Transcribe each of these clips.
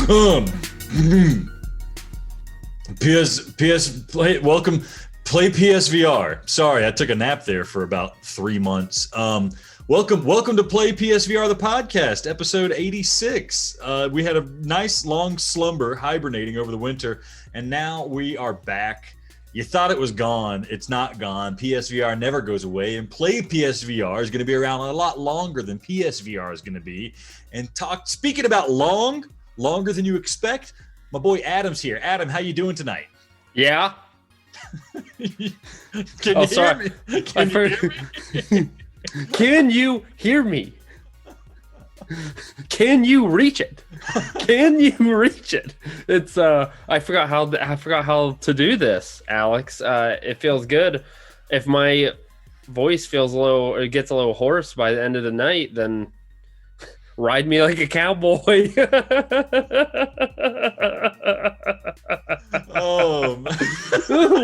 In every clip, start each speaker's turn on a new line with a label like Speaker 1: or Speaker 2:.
Speaker 1: Welcome, play PSVR. Sorry, I took a nap there for about 3 months. Welcome to Play PSVR, the podcast, episode 86. We had a nice long slumber, hibernating over the winter, and now we are back. You thought it was gone. It's not gone. PSVR never goes away, and Play PSVR is going to be around a lot longer than PSVR is going to be. And speaking about longer than you expect, my boy Adam's here. Adam, how you doing tonight?
Speaker 2: Yeah.
Speaker 1: Can you hear me?
Speaker 2: Can you hear me? Can you reach it? Can you reach it? It's I forgot how to do this, Alex. It feels good. If my voice feels a little, or gets a little hoarse by the end of the night, then ride me like a cowboy.
Speaker 1: Oh,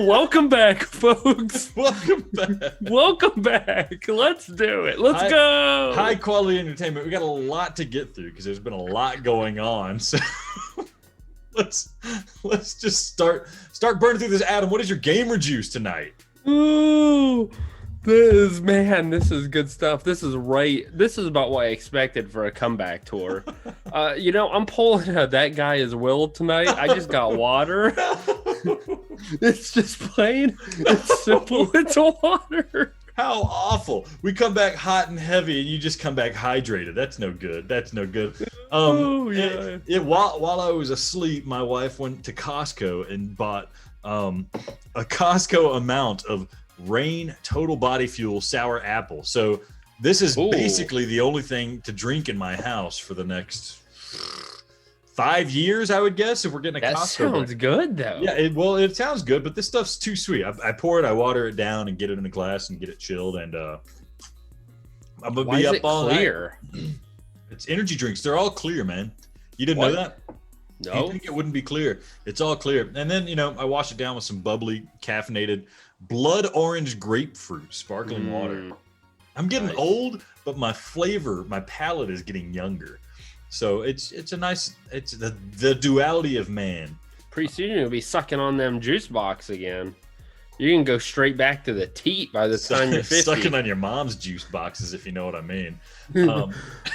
Speaker 2: welcome back, folks.
Speaker 1: Welcome back.
Speaker 2: Let's do it. Let's go.
Speaker 1: High quality entertainment. We got a lot to get through because there's been a lot going on. So let's just start burning through this. Adam, what is your gamer juice tonight?
Speaker 2: Ooh. This is good stuff. This is about what I expected for a comeback tour. I'm pulling That Guy Is Will tonight. I just got water. It's just plain. It's simple. It's water.
Speaker 1: How awful. We come back hot and heavy and you just come back hydrated. That's no good. While I was asleep, my wife went to Costco and bought a Costco amount of Rain Total Body Fuel Sour Apple. So this is basically the only thing to drink in my house for the next 5 years, I would guess, if we're getting a Costco. That
Speaker 2: sounds good, though.
Speaker 1: Yeah, it sounds good, but this stuff's too sweet. I pour it, I water it down, and get it in a glass and get it chilled, and I'm gonna be up all night. It's energy drinks. They're all clear, man. You didn't know that?
Speaker 2: No.
Speaker 1: You'd think it wouldn't be clear. It's all clear. And then, I wash it down with some bubbly, caffeinated blood orange grapefruit sparkling water. I'm getting old, but my palate is getting younger. So it's the duality of man.
Speaker 2: Pretty soon you'll be sucking on them juice box again. You can go straight back to the teat by the time you're 50.
Speaker 1: Sucking on your mom's juice boxes, if you know what I mean.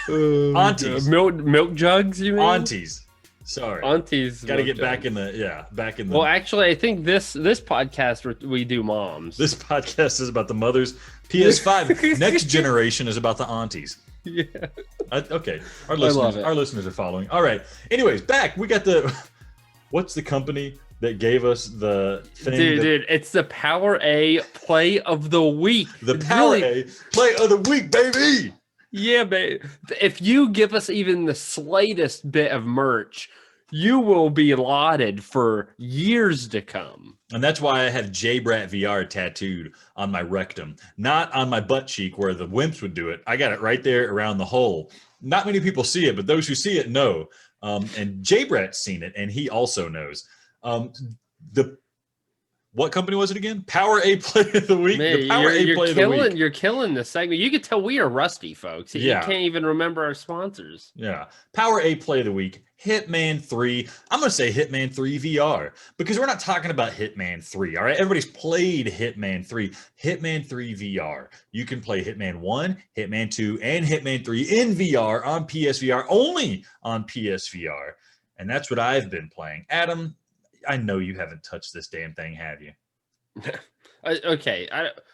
Speaker 1: Aunties.
Speaker 2: Milk jugs, you mean?
Speaker 1: Aunties. Sorry.
Speaker 2: Aunties.
Speaker 1: Got to get back in the.
Speaker 2: Well, actually, I think this podcast we do moms.
Speaker 1: This podcast is about the mothers. PS5 next generation is about the aunties.
Speaker 2: Yeah.
Speaker 1: Okay. Our listeners are following. All right. Anyways, back. We got what's the company that gave us the thing?
Speaker 2: Dude, it's the Power A Play of the Week.
Speaker 1: The Power A Play of the Week, baby.
Speaker 2: Yeah, babe. If you give us even the slightest bit of merch, you will be lauded for years to come.
Speaker 1: And that's why I have J-Brat VR tattooed on my rectum, not on my butt cheek where the wimps would do it. I got it right there around the hole. Not many people see it, but those who see it know. And J-Brat's seen it, and he also knows. What company was it again? Power A Play of the Week.
Speaker 2: Man,
Speaker 1: the Power A Play of the Week.
Speaker 2: You're killing this segment. You can tell we are rusty, folks. You can't even remember our sponsors.
Speaker 1: Yeah. Power A Play of the Week. Hitman 3. I'm going to say Hitman 3 VR because we're not talking about Hitman 3. All right. Everybody's played Hitman 3. Hitman 3 VR. You can play Hitman 1, Hitman 2, and Hitman 3 in VR on PSVR, only on PSVR. And that's what I've been playing. Adam, I know you haven't touched this damn thing, have you?
Speaker 2: Okay,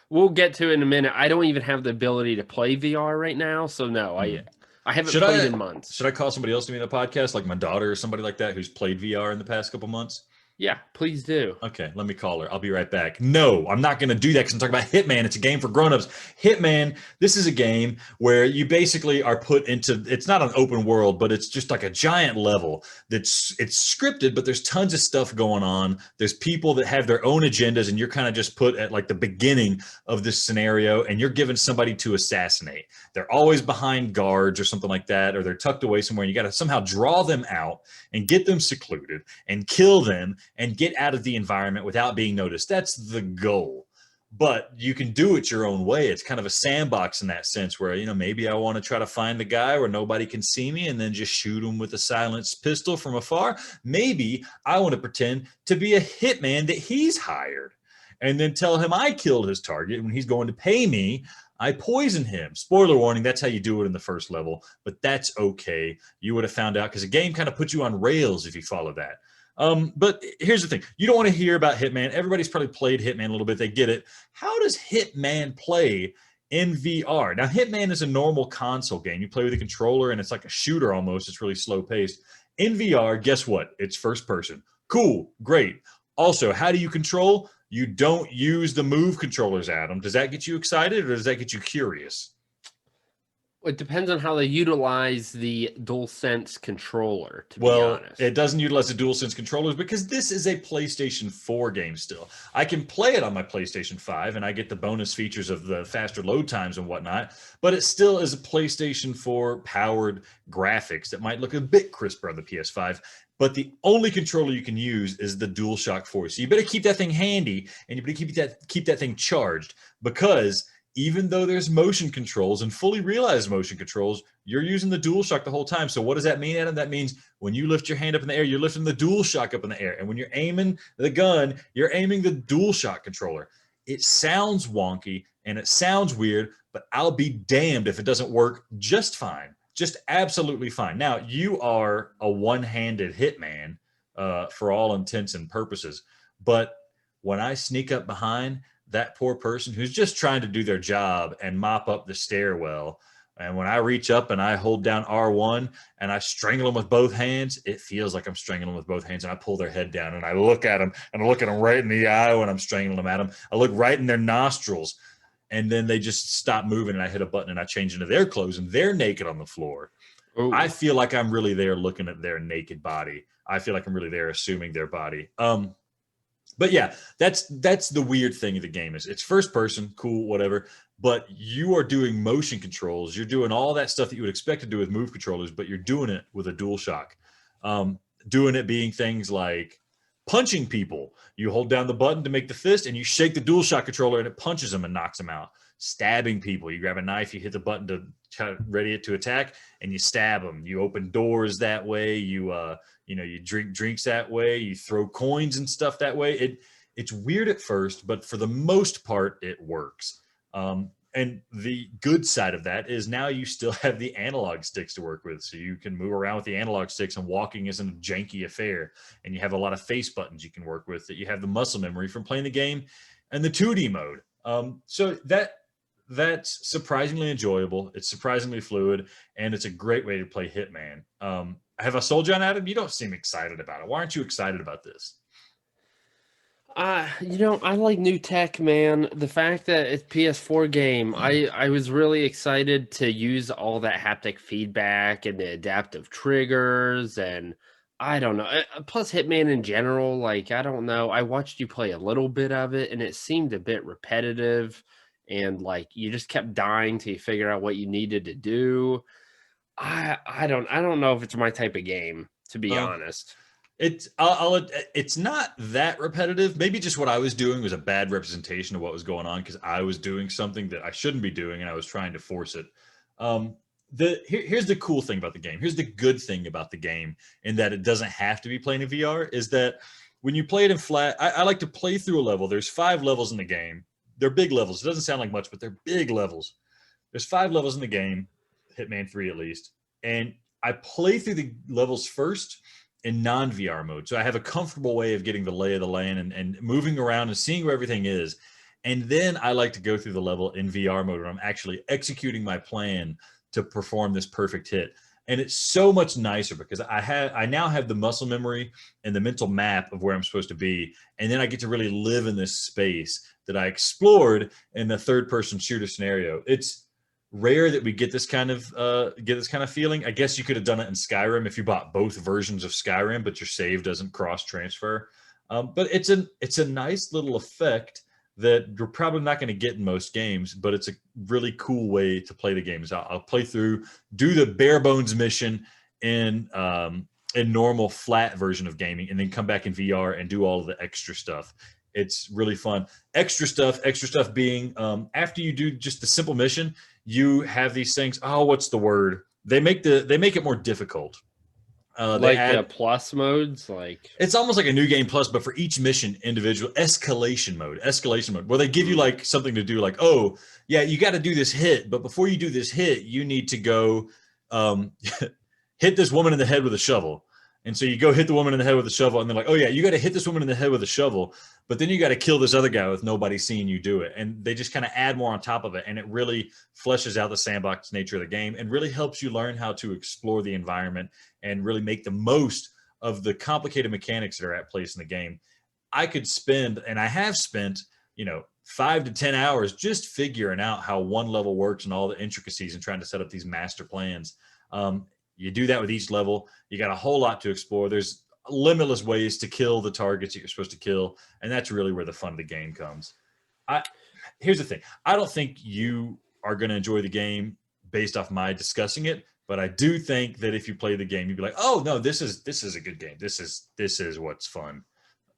Speaker 2: we'll get to it in a minute. I don't even have the ability to play VR right now, so no, I haven't played in months.
Speaker 1: Should I call somebody else to be in the podcast, like my daughter or somebody like that who's played VR in the past couple months?
Speaker 2: Yeah, please do.
Speaker 1: Okay, let me call her. I'll be right back. No, I'm not going to do that because I'm talking about Hitman. It's a game for grown-ups. Hitman, this is a game where you basically are put into, it's not an open world, but it's just like a giant level it's scripted, but there's tons of stuff going on. There's people that have their own agendas, and you're kind of just put at like the beginning of this scenario, and you're given somebody to assassinate. They're always behind guards or something like that, or they're tucked away somewhere, and you got to somehow draw them out and get them secluded and kill them and get out of the environment without being noticed. That's the goal. but you can do it your own way. It's kind of a sandbox in that sense where, maybe I want to try to find the guy where nobody can see me and then just shoot him with a silenced pistol from afar. Maybe I want to pretend to be a hitman that he's hired and then tell him I killed his target. When he's going to pay me, I poison him. Spoiler warning, that's how you do it in the first level, but that's okay. You would have found out because the game kind of puts you on rails if you follow that. But here's the thing. You don't want to hear about Hitman. Everybody's probably played Hitman a little bit. They get it. How does Hitman play in VR? Now, Hitman is a normal console game. You play with a controller, and it's like a shooter almost. It's really slow paced. In VR, guess what? It's first person. Cool. Great. Also, how do you control? You don't use the move controllers, Adam. Does that get you excited, or does that get you curious?
Speaker 2: It depends on how they utilize the DualSense controller, to be
Speaker 1: Well,
Speaker 2: honest.
Speaker 1: it doesn't utilize the DualSense controllers because this is a PlayStation 4 game still. I can play it on my PlayStation 5, and I get the bonus features of the faster load times and whatnot, but it still is a PlayStation 4 powered graphics that might look a bit crisper on the PS5. But the only controller you can use is the DualShock 4. So you better keep that thing handy, and you better keep that thing charged, because even though there's motion controls and fully realized motion controls, you're using the DualShock the whole time. So what does that mean, Adam? That means when you lift your hand up in the air, you're lifting the DualShock up in the air. And when you're aiming the gun, you're aiming the DualShock controller. It sounds wonky and it sounds weird, but I'll be damned if it doesn't work just fine. Just absolutely fine. Now, you are a one-handed hitman for all intents and purposes. But when I sneak up behind that poor person who's just trying to do their job and mop up the stairwell, and when I reach up and I hold down R1 and I strangle them with both hands, it feels like I'm strangling them with both hands. And I pull their head down and I look at them, and I look at them right in the eye when I'm strangling them at them. I look right in their nostrils, and then they just stop moving, and I hit a button and I change into their clothes, and they're naked on the floor.
Speaker 2: Ooh.
Speaker 1: I feel like I'm really there looking at their naked body. I feel like I'm really there assuming their body. But yeah, that's the weird thing of the game. Is it's first person, cool, whatever, but you are doing motion controls. You're doing all that stuff that you would expect to do with move controllers, but you're doing it with a DualShock. Doing it being things like punching people. You hold down the button to make the fist, and you shake the DualShock controller, and it punches them and knocks them out. Stabbing people. You grab a knife, you hit the button to ready it to attack, and you stab them. You open doors that way. You drink drinks that way. You throw coins and stuff that way. It's weird at first, but for the most part, it works. And the good side of that is now you still have the analog sticks to work with. So you can move around with the analog sticks, and walking isn't a janky affair. And you have a lot of face buttons you can work with, that you have the muscle memory from playing the game, and the 2D mode. So that's surprisingly enjoyable. It's surprisingly fluid, and it's a great way to play Hitman. Have I sold you on, Adam? You don't seem excited about it. Why aren't you excited about this?
Speaker 2: I like new tech, man. The fact that it's PS4 game, I was really excited to use all that haptic feedback and the adaptive triggers, and I don't know. Plus Hitman in general, like, I don't know. I watched you play a little bit of it, and it seemed a bit repetitive, and like you just kept dying till you figure out what you needed to do. I don't know if it's my type of game, to be honest.
Speaker 1: It's not that repetitive. Maybe just what I was doing was a bad representation of what was going on, because I was doing something that I shouldn't be doing, and I was trying to force it. Here's the cool thing about the game. Here's the good thing about the game, in that it doesn't have to be playing in VR, is that when you play it in flat, I like to play through a level. There's 5 levels in the game. They're big levels. It doesn't sound like much, but they're big levels. There's 5 levels in the game, Hitman 3 at least. And I play through the levels first in non-VR mode. So I have a comfortable way of getting the lay of the land and moving around and seeing where everything is. And then I like to go through the level in VR mode, where I'm actually executing my plan to perform this perfect hit. And it's so much nicer, because I now have the muscle memory and the mental map of where I'm supposed to be. And then I get to really live in this space that I explored in the third-person shooter scenario. It's rare that we get this kind of feeling. I guess you could have done it in Skyrim if you bought both versions of Skyrim, but your save doesn't cross transfer. But it's a nice little effect that you're probably not going to get in most games, but it's a really cool way to play the games. I'll play through, do the bare bones mission in normal flat version of gaming, and then come back in VR and do all of the extra stuff. It's really fun. Extra stuff being after you do just the simple mission, you have these things. Oh, what's the word? They make it more difficult. They
Speaker 2: Like
Speaker 1: add
Speaker 2: plus modes, like
Speaker 1: it's almost like a new game plus, but for each mission, individual escalation mode, where they give you like something to do, like, oh yeah, you got to do this hit, but before you do this hit, you need to go um, hit this woman in the head with a shovel. And so you go hit the woman in the head with a shovel, and they're like, oh yeah, you got to hit this woman in the head with a shovel, but then you got to kill this other guy with nobody seeing you do it. And they just kind of add more on top of it, and it really fleshes out the sandbox nature of the game and really helps you learn how to explore the environment and really make the most of the complicated mechanics that are at place in the game. I could spend, and I have spent, 5 to 10 hours just figuring out how one level works and all the intricacies and trying to set up these master plans. You do that with each level. You got a whole lot to explore. There's limitless ways to kill the targets that you're supposed to kill, and that's really where the fun of the game comes. Here's the thing. I don't think you are going to enjoy the game based off my discussing it, but I do think that if you play the game, you'd be like, oh no, this is a good game. This is what's fun.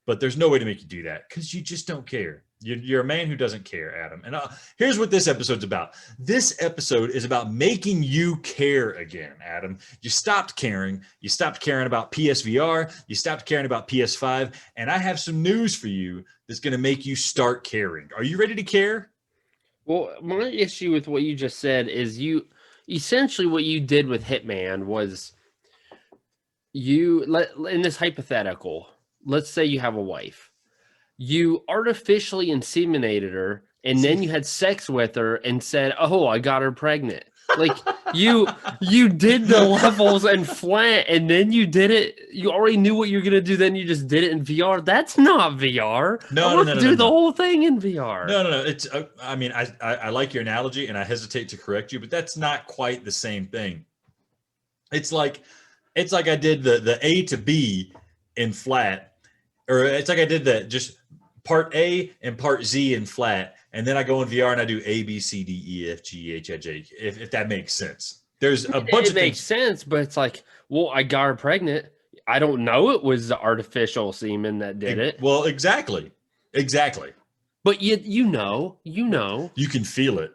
Speaker 1: But there's no way to make you do that because you just don't care. You're a man who doesn't care, Adam. And here's what this episode's about. This episode is about making you care again, Adam. You stopped caring. You stopped caring about PSVR. You stopped caring about PS5. And I have some news for you that's going to make you start caring. Are you ready to care?
Speaker 2: Well, my issue with what you just said is essentially what you did with Hitman was in this hypothetical, let's say you have a wife. You artificially inseminated her, and then you had sex with her and said, oh, I got her pregnant. Like you did the levels and flat, and then you did it. You already knew what you were going to do. Then you just did it in VR. That's not VR.
Speaker 1: No.
Speaker 2: Do the whole thing in VR.
Speaker 1: No. It's, I mean, I like your analogy, and I hesitate to correct you, but that's not quite the same thing. It's like I did the A to B in flat, or it's like I did that just part A and part Z in flat, and then I go in VR and I do A, B, C, D, E, F, G, H, I, J. If that makes sense. There's a bunch of things. It
Speaker 2: makes sense, but it's like, well, I got her pregnant. I don't know it was the artificial semen that did it.
Speaker 1: Well, exactly.
Speaker 2: But you know.
Speaker 1: You can feel it.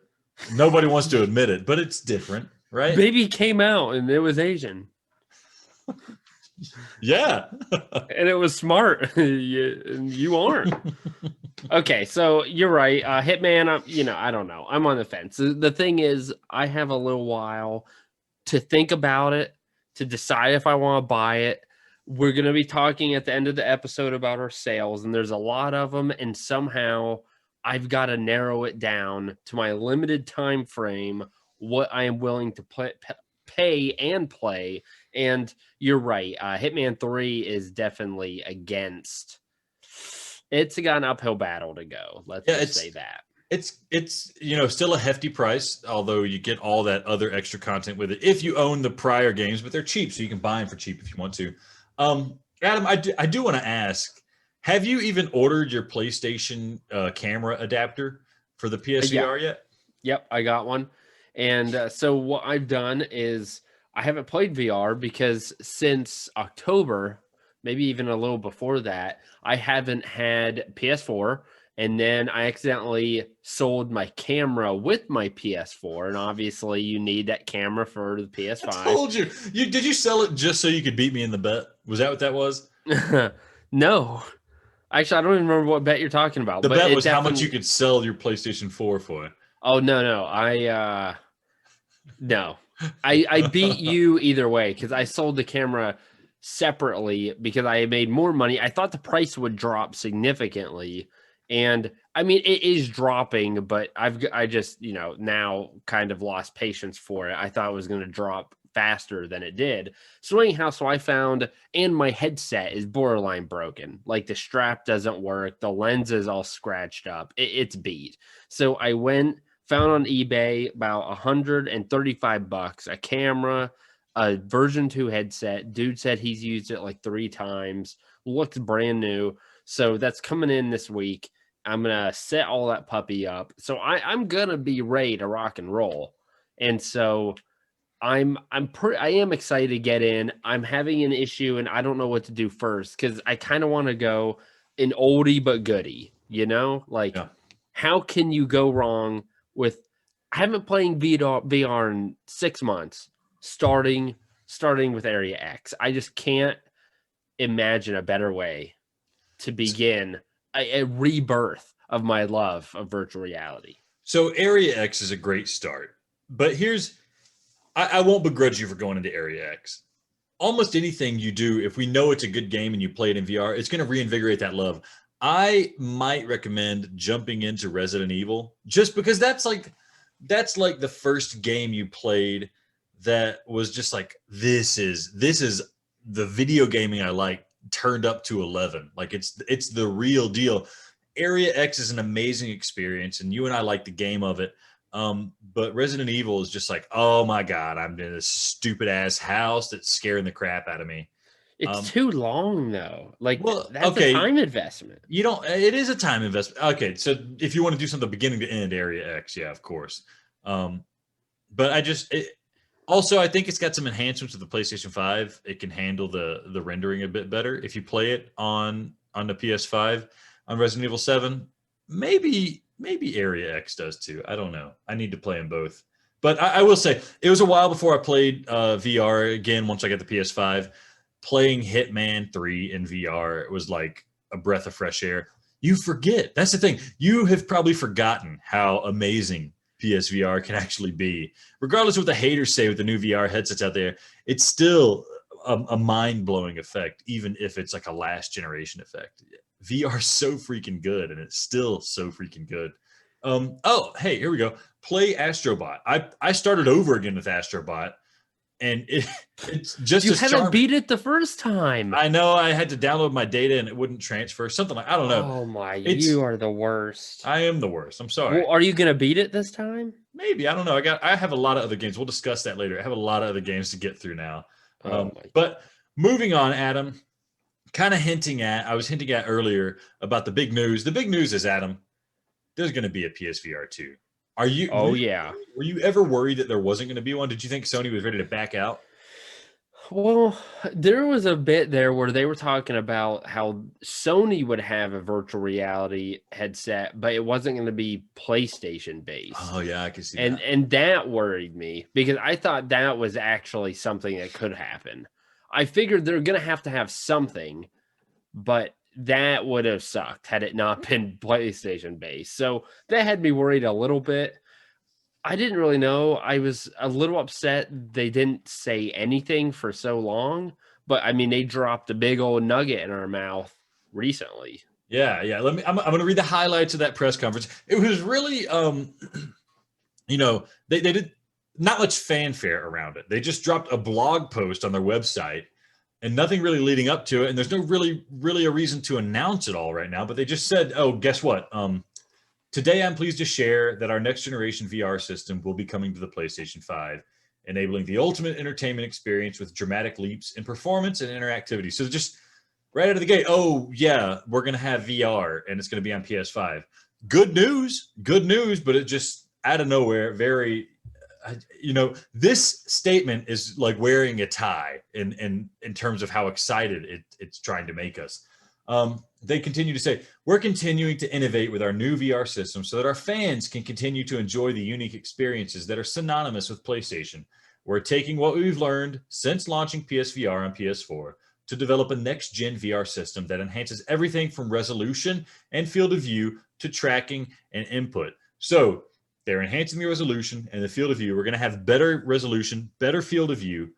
Speaker 1: Nobody wants to admit it, but it's different, right?
Speaker 2: Baby came out and it was Asian.
Speaker 1: Yeah.
Speaker 2: And it was smart. You aren't. Okay, so you're right. Hitman, I don't know. I'm on the fence. The thing is, I have a little while to think about it, to decide if I want to buy it. We're going to be talking at the end of the episode about our sales, and there's a lot of them, and somehow I've got to narrow it down to my limited time frame, what I am willing to pay and play. And you're right. Hitman 3 is definitely against. It's got an uphill battle to go. Let's just say that.
Speaker 1: It's still a hefty price, although you get all that other extra content with it if you own the prior games, but they're cheap, so you can buy them for cheap if you want to. Adam, I do want to ask, have you even ordered your PlayStation camera adapter for the PSVR yet?
Speaker 2: Yep, I got one. And so what I've done is I haven't played VR because since October, maybe even a little before that, I haven't had PS4. And then I accidentally sold my camera with my PS4. And obviously you need that camera for the PS5.
Speaker 1: I told you. Did you sell it just so you could beat me in the bet? Was that what that was?
Speaker 2: No. Actually, I don't even remember what bet you're talking about.
Speaker 1: The bet was how much you could sell your PlayStation 4 for.
Speaker 2: Oh, no. No. I beat you either way because I sold the camera separately because I made more money. I thought the price would drop significantly. And I mean, it is dropping, but I just, now kind of lost patience for it. I thought it was going to drop faster than it did. So anyhow, I found, and my headset is borderline broken. Like the strap doesn't work. The lens is all scratched up. It's beat. So I found on eBay about $135, a camera, a version 2 headset. Dude said he's used it like 3 times. Looks brand new. So that's coming in this week. I'm going to set all that puppy up. So I'm going to be ready to rock and roll. And so I am excited to get in. I'm having an issue and I don't know what to do first because I kind of want to go an oldie but goodie, you know? Like,
Speaker 1: Yeah.
Speaker 2: how can you go wrong with? I haven't playing VR in 6 months. Starting with Area X, I just can't imagine a better way to begin a rebirth of my love of virtual reality.
Speaker 1: So Area X is a great start, but I won't begrudge you for going into Area X. Almost anything you do, if we know it's a good game and you play it in VR, it's going to reinvigorate that love. I might recommend jumping into Resident Evil just because that's like the first game you played that was just like this is the video gaming I like turned up to 11. Like it's the real deal. Area X is an amazing experience, and you and I like the game of it. But Resident Evil is just like, oh my God, I'm in this stupid ass house that's scaring the crap out of me.
Speaker 2: It's too long though. Like,
Speaker 1: Well,
Speaker 2: that's
Speaker 1: okay,
Speaker 2: a time investment.
Speaker 1: you don't. It is a time investment. Okay, so if you want to do something beginning to end, Area X, yeah, of course. But also I think it's got some enhancements with the PlayStation 5. It can handle the rendering a bit better if you play it on the PS5 on Resident Evil 7. Maybe Area X does too. I don't know. I need to play them both. But I will say it was a while before I played VR again. Once I got the PS5, playing Hitman 3 in VR, it was like a breath of fresh air. You forget. That's the thing. You have probably forgotten how amazing PSVR can actually be. Regardless of what the haters say with the new VR headsets out there, it's still a mind-blowing effect, even if it's like a last generation effect. VR is so freaking good, and it's still so freaking good. Oh, hey, here we go. Play Astrobot. I started over again with Astrobot, and it's just
Speaker 2: You
Speaker 1: as
Speaker 2: haven't
Speaker 1: charming.
Speaker 2: beat it the first time.
Speaker 1: I know I had to download my data and it wouldn't transfer. Something like I don't know.
Speaker 2: Oh my,
Speaker 1: It's
Speaker 2: you are the worst.
Speaker 1: I am the worst. I'm sorry.
Speaker 2: Well, are you gonna beat it this time?
Speaker 1: Maybe I don't know. I have a lot of other games. We'll discuss that later. I have a lot of other games to get through now.
Speaker 2: Oh my.
Speaker 1: But moving on, Adam. Kind of I was hinting at earlier about the big news. The big news is, Adam, there's going to be a PSVR2.
Speaker 2: Oh yeah.
Speaker 1: Were you ever worried that there wasn't going to be one? Did you think Sony was ready to back out?
Speaker 2: Well, there was a bit there where they were talking about how Sony would have a virtual reality headset, but it wasn't going to be PlayStation based.
Speaker 1: Oh yeah, I can see
Speaker 2: And
Speaker 1: that.
Speaker 2: and that worried me because I thought that was actually something that could happen. I figured they're going to have something, but that would have sucked had it not been PlayStation based. So that had me worried a little bit. I didn't really know. I was a little upset they didn't say anything for so long, but I mean, they dropped a big old nugget in our mouth recently.
Speaker 1: Yeah. I'm going to read the highlights of that press conference. It was really, they did not much fanfare around it. They just dropped a blog post on their website and nothing really leading up to it. And there's no really a reason to announce it all right now, but they just said, oh, guess what? Today, I'm pleased to share that our next generation VR system will be coming to the PlayStation 5, enabling the ultimate entertainment experience with dramatic leaps in performance and interactivity. So just right out of the gate, oh yeah, we're going to have VR and it's going to be on PS5. Good news, but it just out of nowhere, this statement is like wearing a tie in terms of how excited it's trying to make us. They continue to say, we're continuing to innovate with our new VR system so that our fans can continue to enjoy the unique experiences that are synonymous with PlayStation. We're taking what we've learned since launching PSVR on PS4 to develop a next-gen VR system that enhances everything from resolution and field of view to tracking and input. So they're enhancing the resolution and the field of view. We're going to have better resolution, better field of view,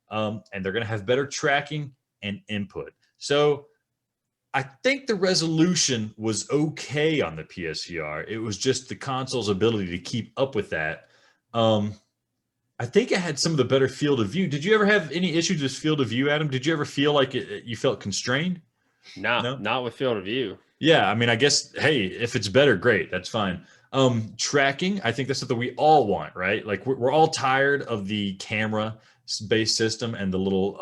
Speaker 1: and they're going to have better tracking and input. So I think the resolution was okay on the PSVR. It was just the console's ability to keep up with that. I think it had some of the better field of view. Did you ever have any issues with field of view, Adam? Did you ever feel like you felt constrained?
Speaker 2: No, not with field of view.
Speaker 1: Yeah, I mean, I guess, hey, if it's better, great, that's fine. Tracking, I think that's something we all want, right? Like we're all tired of the camera-based system and the little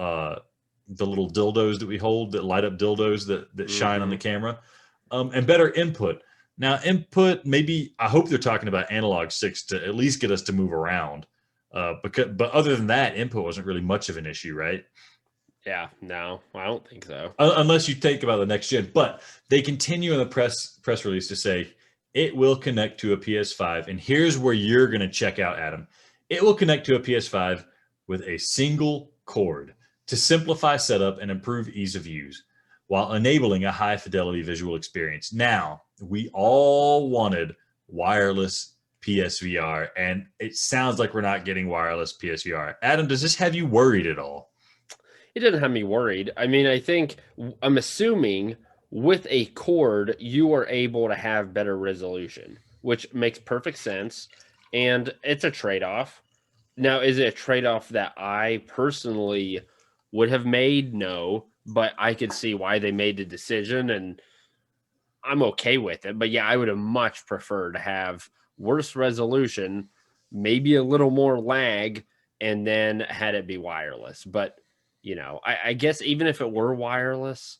Speaker 1: dildos that we hold that light up dildos that shine on the camera, and better input. Now, input, maybe I hope they're talking about analog sticks to at least get us to move around. But other than that, input wasn't really much of an issue, right?
Speaker 2: Yeah, no, I don't think so.
Speaker 1: Unless you think about the next gen. But they continue in the press release to say it will connect to a PS5. And here's where you're going to check out, Adam. It will connect to a PS5 with a single cord to simplify setup and improve ease of use while enabling a high fidelity visual experience. Now, we all wanted wireless PSVR, and it sounds like we're not getting wireless PSVR. Adam, does this have you worried at all?
Speaker 2: It didn't have me worried. I mean, I'm assuming with a cord, you are able to have better resolution, which makes perfect sense. And it's a trade off. Now, is it a trade off that I personally would have made? No, but I could see why they made the decision and I'm okay with it. But yeah, I would have much preferred to have worse resolution, maybe a little more lag, and then had it be wireless. But I guess even if it were wireless,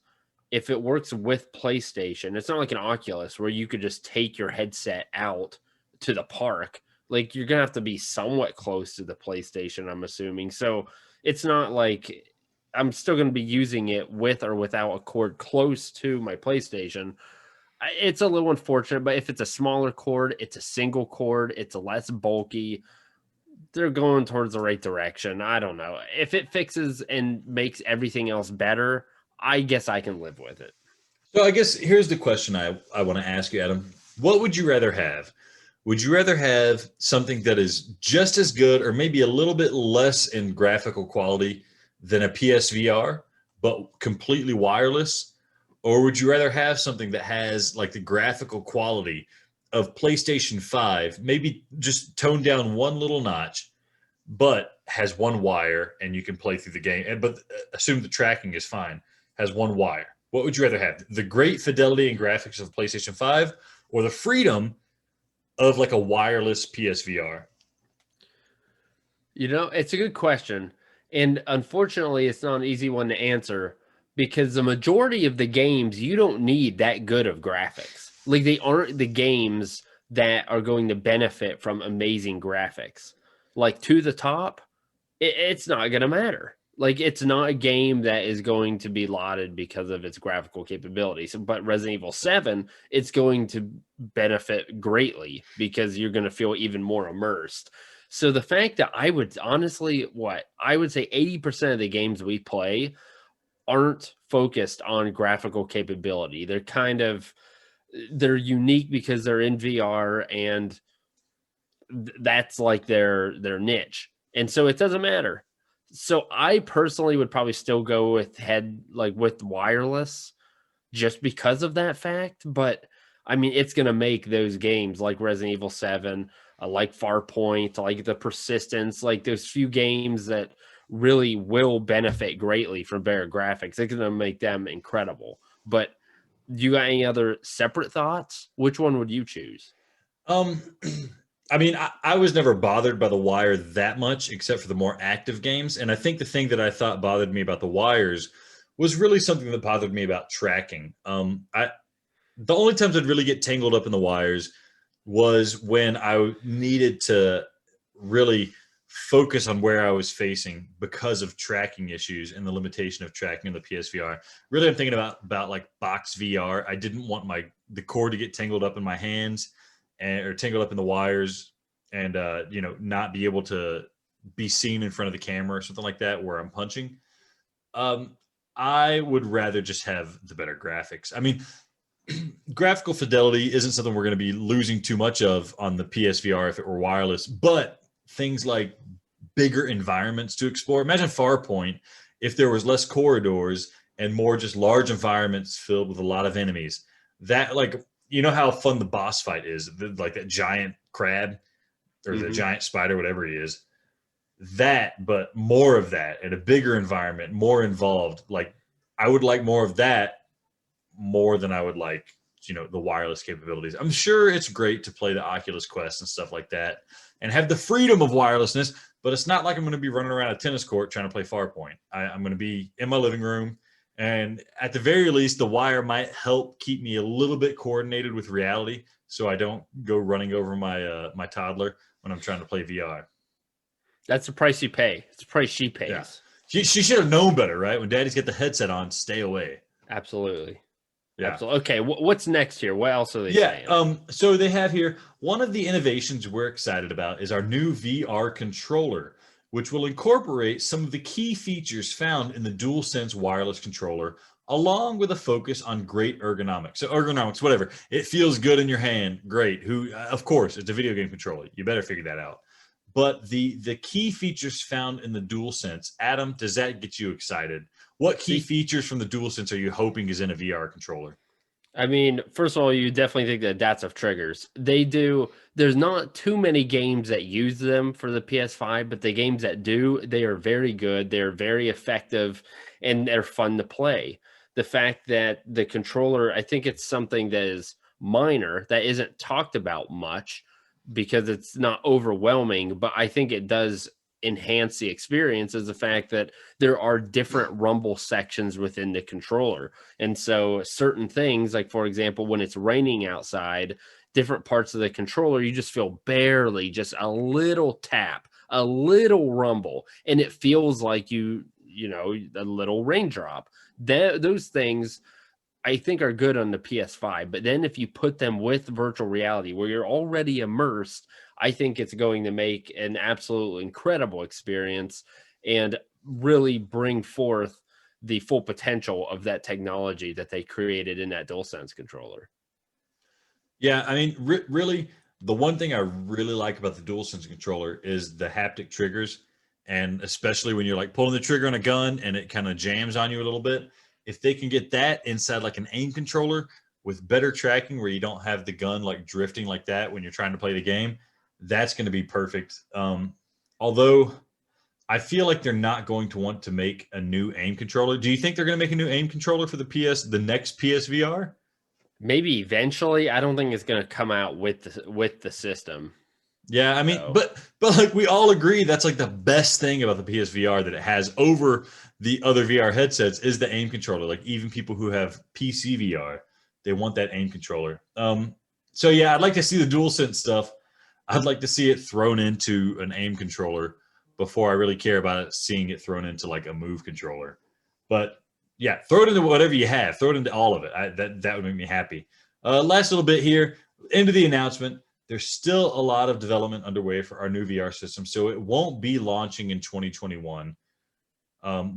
Speaker 2: if it works with PlayStation, it's not like an Oculus where you could just take your headset out to the park. Like you're gonna have to be somewhat close to the PlayStation, I'm assuming. So it's not like I'm still gonna be using it with or without a cord close to my PlayStation. It's a little unfortunate, but if it's a smaller cord, it's a single cord, it's less bulky. They're going towards the right direction. I don't know. If it fixes and makes everything else better, I guess I can live with it.
Speaker 1: So I guess here's the question I want to ask you, Adam. What would you rather have? Would you rather have something that is just as good or maybe a little bit less in graphical quality than a PSVR, but completely wireless? Or would you rather have something that has like the graphical quality of PlayStation 5, maybe just toned down one little notch, but has one wire and you can play through the game, but assume the tracking is fine, has one wire? What would you rather have? The great fidelity and graphics of PlayStation 5 or the freedom of like a wireless PSVR?
Speaker 2: It's a good question. And unfortunately, it's not an easy one to answer because the majority of the games, you don't need that good of graphics. Like, they aren't the games that are going to benefit from amazing graphics. Like, to the top, it's not going to matter. Like, it's not a game that is going to be lauded because of its graphical capabilities. But Resident Evil 7, it's going to benefit greatly because you're going to feel even more immersed. So the fact that I would honestly, I would say 80% of the games we play aren't focused on graphical capability. They're unique because they're in VR and that's like their niche. And so it doesn't matter. So I personally would probably still go with wireless just because of that fact. But I mean, it's going to make those games like Resident Evil 7, like Farpoint, like the Persistence, like those few games that really will benefit greatly from better graphics. It's going to make them incredible. But do you got any other separate thoughts? Which one would you choose?
Speaker 1: Um, I mean, I was never bothered by the wire that much, except for the more active games. And I think the thing that I thought bothered me about the wires was really something that bothered me about tracking. The only times I'd really get tangled up in the wires was when I needed to really focus on where I was facing because of tracking issues and the limitation of tracking in the PSVR. Really, I'm thinking about like box VR. I didn't want the cord to get tangled up in my hands or tangled up in the wires and not be able to be seen in front of the camera or something like that where I'm punching. I would rather just have the better graphics. I mean, graphical fidelity isn't something we're going to be losing too much of on the PSVR if it were wireless, but things like bigger environments to explore. Imagine Farpoint if there was less corridors and more just large environments filled with a lot of enemies. That, like, you know how fun the boss fight is, like that giant crab or the giant spider, whatever he is. That, but more of that in a bigger environment, more involved. Like, I would like more of that more than I would like, the wireless capabilities. I'm sure it's great to play the Oculus Quest and stuff like that and have the freedom of wirelessness, but it's not like I'm going to be running around a tennis court trying to play Farpoint. I'm going to be in my living room, and at the very least, the wire might help keep me a little bit coordinated with reality so I don't go running over my toddler when I'm trying to play VR.
Speaker 2: That's the price you pay. It's the price she pays.
Speaker 1: Yeah. She should have known better, right? When Daddy's got the headset on, stay away.
Speaker 2: Absolutely.
Speaker 1: Yeah.
Speaker 2: Absolutely. Okay, what's next here? What else are they saying?
Speaker 1: So they have here, one of the innovations we're excited about is our new VR controller, which will incorporate some of the key features found in the DualSense wireless controller, along with a focus on great ergonomics. So ergonomics, whatever. It feels good in your hand. Great. Of course, it's a video game controller. You better figure that out. But the key features found in the DualSense, Adam, does that get you excited? What key features from the DualSense are you hoping is in a VR controller?
Speaker 2: I mean, first of all, you definitely think the adaptive triggers. There's not too many games that use them for the PS5, but the games that do, they are very good. They're very effective and they're fun to play. The fact that the controller, I think it's something that is minor, that isn't talked about much because it's not overwhelming, but I think it does enhance the experience, is the fact that there are different rumble sections within the controller. And so certain things, like for example, when it's raining outside, different parts of the controller, you just feel barely just a little tap, a little rumble, and it feels like a little raindrop. Those things I think are good on the PS5, but then if you put them with virtual reality where you're already immersed, I think it's going to make an absolutely incredible experience and really bring forth the full potential of that technology that they created in that DualSense controller.
Speaker 1: Yeah, I mean, really, the one thing I really like about the DualSense controller is the haptic triggers, and especially when you're like pulling the trigger on a gun and it kind of jams on you a little bit. If they can get that inside like an aim controller with better tracking where you don't have the gun like drifting like that when you're trying to play the game, that's going to be perfect. Although I feel like they're not going to want to make a new aim controller. Do you think they're going to make a new aim controller for the next PSVR?
Speaker 2: Maybe eventually. I don't think it's going to come out with the system.
Speaker 1: Yeah, I mean, but like we all agree that's like the best thing about the PSVR that it has over the other VR headsets is the aim controller. Like even people who have PC VR, they want that aim controller. So yeah, I'd like to see the DualSense stuff. I'd like to see it thrown into an aim controller before I really care about it seeing it thrown into like a move controller. But yeah, throw it into whatever you have. Throw it into all of it. That would make me happy. Last little bit here, into the announcement. There's still a lot of development underway for our new VR system, so it won't be launching in 2021.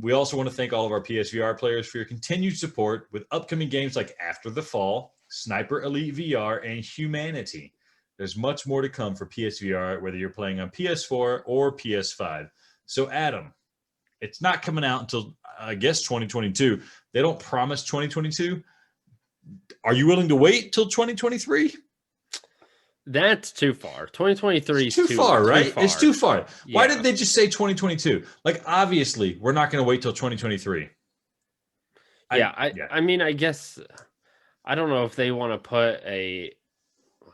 Speaker 1: We also want to thank all of our PSVR players for your continued support with upcoming games like After the Fall, Sniper Elite VR, and Humanity. There's much more to come for PSVR, whether you're playing on PS4 or PS5. So, Adam, it's not coming out until, I guess, 2022. They don't promise 2022. Are you willing to wait till 2023?
Speaker 2: That's too far. 2023 is
Speaker 1: too far, right?
Speaker 2: Too far.
Speaker 1: It's too far.
Speaker 2: Yeah.
Speaker 1: Why did they just say 2022? Like, obviously, we're not going to wait till 2023.
Speaker 2: I mean, I guess I don't know if they want to put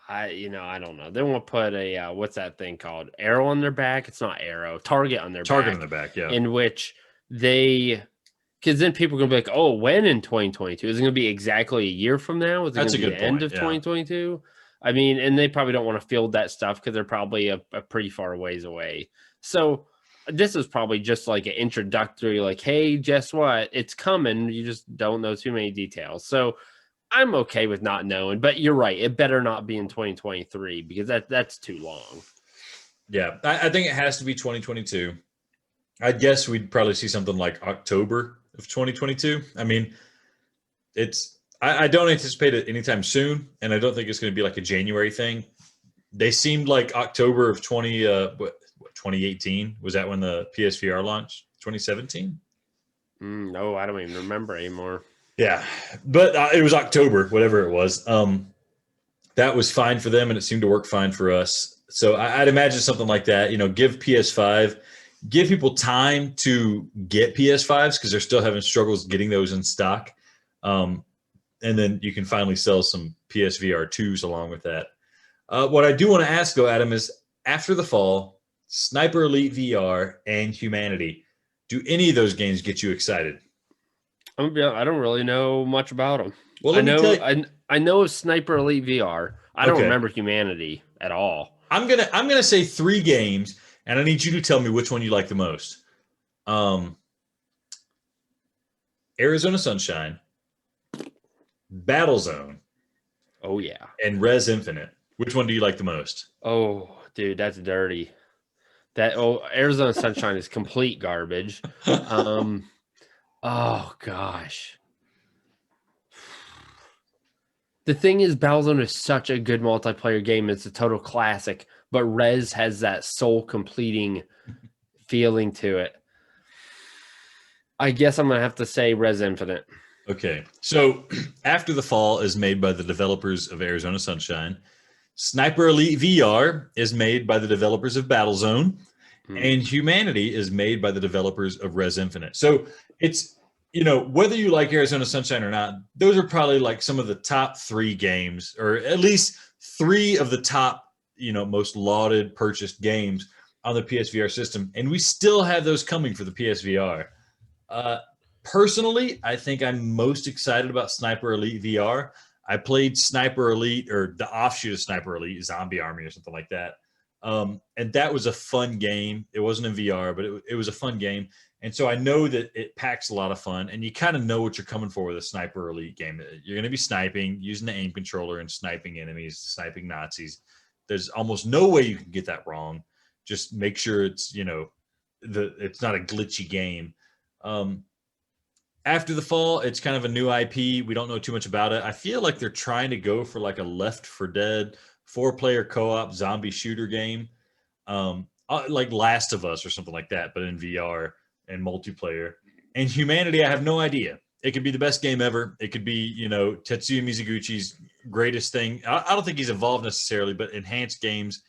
Speaker 2: I don't know. They want to put a what's that thing called? Arrow on their back? It's not arrow. Target on their back.
Speaker 1: Yeah.
Speaker 2: In which because then people are going to be like, oh, when in 2022? Is it going to be exactly a year from now? Is it going to be the end of 2022? I mean, and they probably don't want to field that stuff because they're probably a pretty far ways away. So this is probably just like an introductory, like, hey, guess what? It's coming. You just don't know too many details. So I'm okay with not knowing, but you're right. It better not be in 2023 because that's too long.
Speaker 1: Yeah, I think it has to be 2022. I guess we'd probably see something like October of 2022. I mean, I don't anticipate it anytime soon, and I don't think it's going to be like a January thing. They seemed like October of 2018. Was that when the PSVR launched? 2017?
Speaker 2: No, I don't even remember anymore.
Speaker 1: Yeah, but it was October, whatever it was. That was fine for them, and it seemed to work fine for us. So I'd imagine something like that. Give PS5, give people time to get PS5s because they're still having struggles getting those in stock. And then you can finally sell some PSVR2s along with that. What I do want to ask, though, Adam, is after the fall, Sniper Elite VR and Humanity, do any of those games get you excited?
Speaker 2: I don't really know much about them.
Speaker 1: Well,
Speaker 2: I know of Sniper Elite VR. I don't remember Humanity at all.
Speaker 1: I'm gonna say 3 games, and I need you to tell me which one you like the most. Arizona Sunshine, Battlezone,
Speaker 2: Oh yeah.
Speaker 1: and Res Infinite. Which one do you like the most?
Speaker 2: Oh, dude, that's dirty. Arizona Sunshine is complete garbage. Um, oh gosh. The thing is, Battlezone is such a good multiplayer game. It's a total classic, but Res has that soul completing feeling to it. I guess I'm gonna have to say Res Infinite.
Speaker 1: Okay, so After the Fall is made by the developers of Arizona Sunshine. Sniper Elite VR is made by the developers of Battlezone, and Humanity is made by the developers of Res Infinite. So it's, whether you like Arizona Sunshine or not, those are probably like some of the top 3 games, or at least 3 of the top, most lauded purchased games on the PSVR system. And we still have those coming for the PSVR. Personally, I think I'm most excited about Sniper Elite VR. I played Sniper Elite, or the offshoot of Sniper Elite, Zombie Army or something like that. And that was a fun game. It wasn't in VR, but it was a fun game. And so I know that it packs a lot of fun, and you kind of know what you're coming for with a Sniper Elite game. You're going to be sniping, using the aim controller and sniping enemies, sniping Nazis. There's almost no way you can get that wrong. Just make sure it's, it's not a glitchy game. After the Fall, it's kind of a new IP. We don't know too much about it. I feel like they're trying to go for like a Left 4 Dead 4-player co-op zombie shooter game, like Last of Us or something like that, but in VR and multiplayer. And Humanity, I have no idea. It could be the best game ever. It could be, Tetsuya Mizuguchi's greatest thing. I don't think he's evolved necessarily, but enhanced games,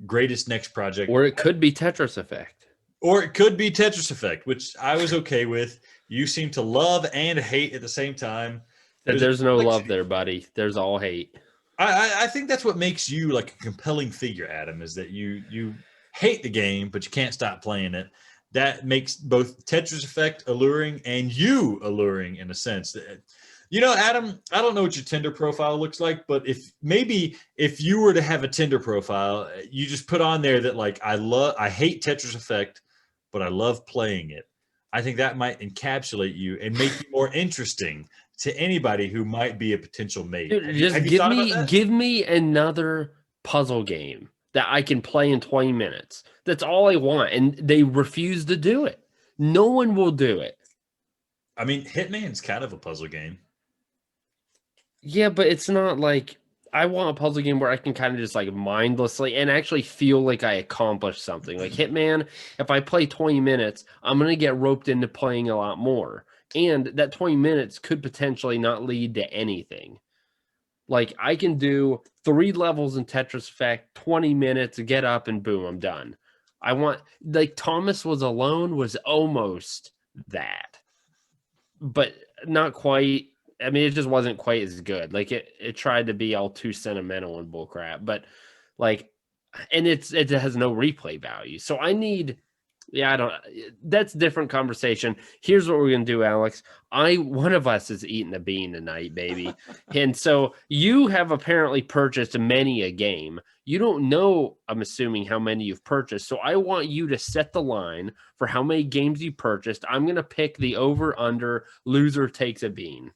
Speaker 1: greatest next project.
Speaker 2: Or it could be Tetris Effect.
Speaker 1: Or it could be Tetris Effect, which I was okay with. You seem to love and hate at the same time.
Speaker 2: There's no love there, buddy. There's all hate.
Speaker 1: I think that's what makes you like a compelling figure, Adam, is that you hate the game, but you can't stop playing it. That makes both Tetris Effect alluring and you alluring in a sense. Adam, I don't know what your Tinder profile looks like, but if you were to have a Tinder profile, you just put on there that like I hate Tetris Effect, but I love playing it. I think that might encapsulate you and make you more interesting to anybody who might be a potential mate.
Speaker 2: Dude, just give me another puzzle game that I can play in 20 minutes. That's all I want. And they refuse to do it. No one will do it.
Speaker 1: I mean, Hitman's kind of a puzzle game.
Speaker 2: Yeah, but it's not like I want a puzzle game where I can kind of just like mindlessly and actually feel like I accomplished something. Like Hitman, if I play 20 minutes, I'm going to get roped into playing a lot more. And that 20 minutes could potentially not lead to anything. Like I can do 3 levels in Tetris Effect, 20 minutes, get up and boom, I'm done. I want, like Thomas Was Alone was almost that, but not quite. I mean, it just wasn't quite as good. Like it tried to be all too sentimental and bullcrap, but like, and it has no replay value. So I need, that's a different conversation. Here's what we're going to do, Alex. One of us is eating a bean tonight, baby. And so you have apparently purchased many a game. You don't know, I'm assuming, how many you've purchased. So I want you to set the line for how many games you purchased. I'm going to pick the over under, loser takes a bean.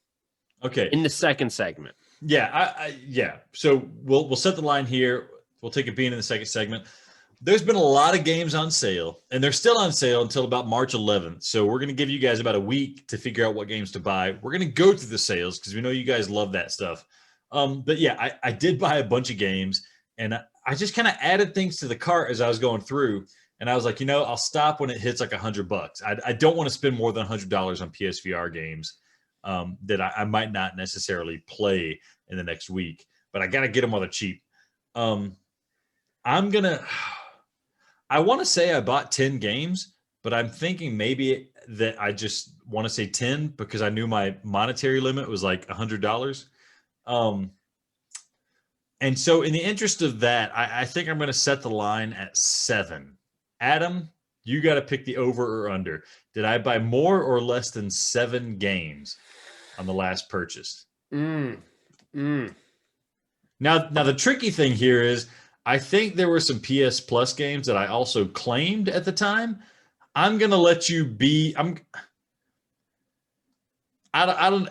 Speaker 1: Okay.
Speaker 2: In the second segment.
Speaker 1: Yeah, yeah. So we'll set the line here. We'll take a bean in the second segment. There's been a lot of games on sale, and they're still on sale until about March 11th. So we're going to give you guys about a week to figure out what games to buy. We're going to go through the sales because we know you guys love that stuff. But yeah, I did buy a bunch of games, and I just kind of added things to the cart as I was going through. And I was like, I'll stop when it hits like $100. I don't want to spend more than $100 on PSVR games that I might not necessarily play in the next week, but I got to get them while they're cheap. I want to say I bought 10 games, but I'm thinking maybe that I just want to say 10 because I knew my monetary limit was like $100. And so in the interest of that, I think I'm going to set the line at 7. Adam, you got to pick the over or under. Did I buy more or less than 7 games on the last purchase? Now the tricky thing here is I think there were some PS Plus games that I also claimed at the time. I'm going to let you be I don't.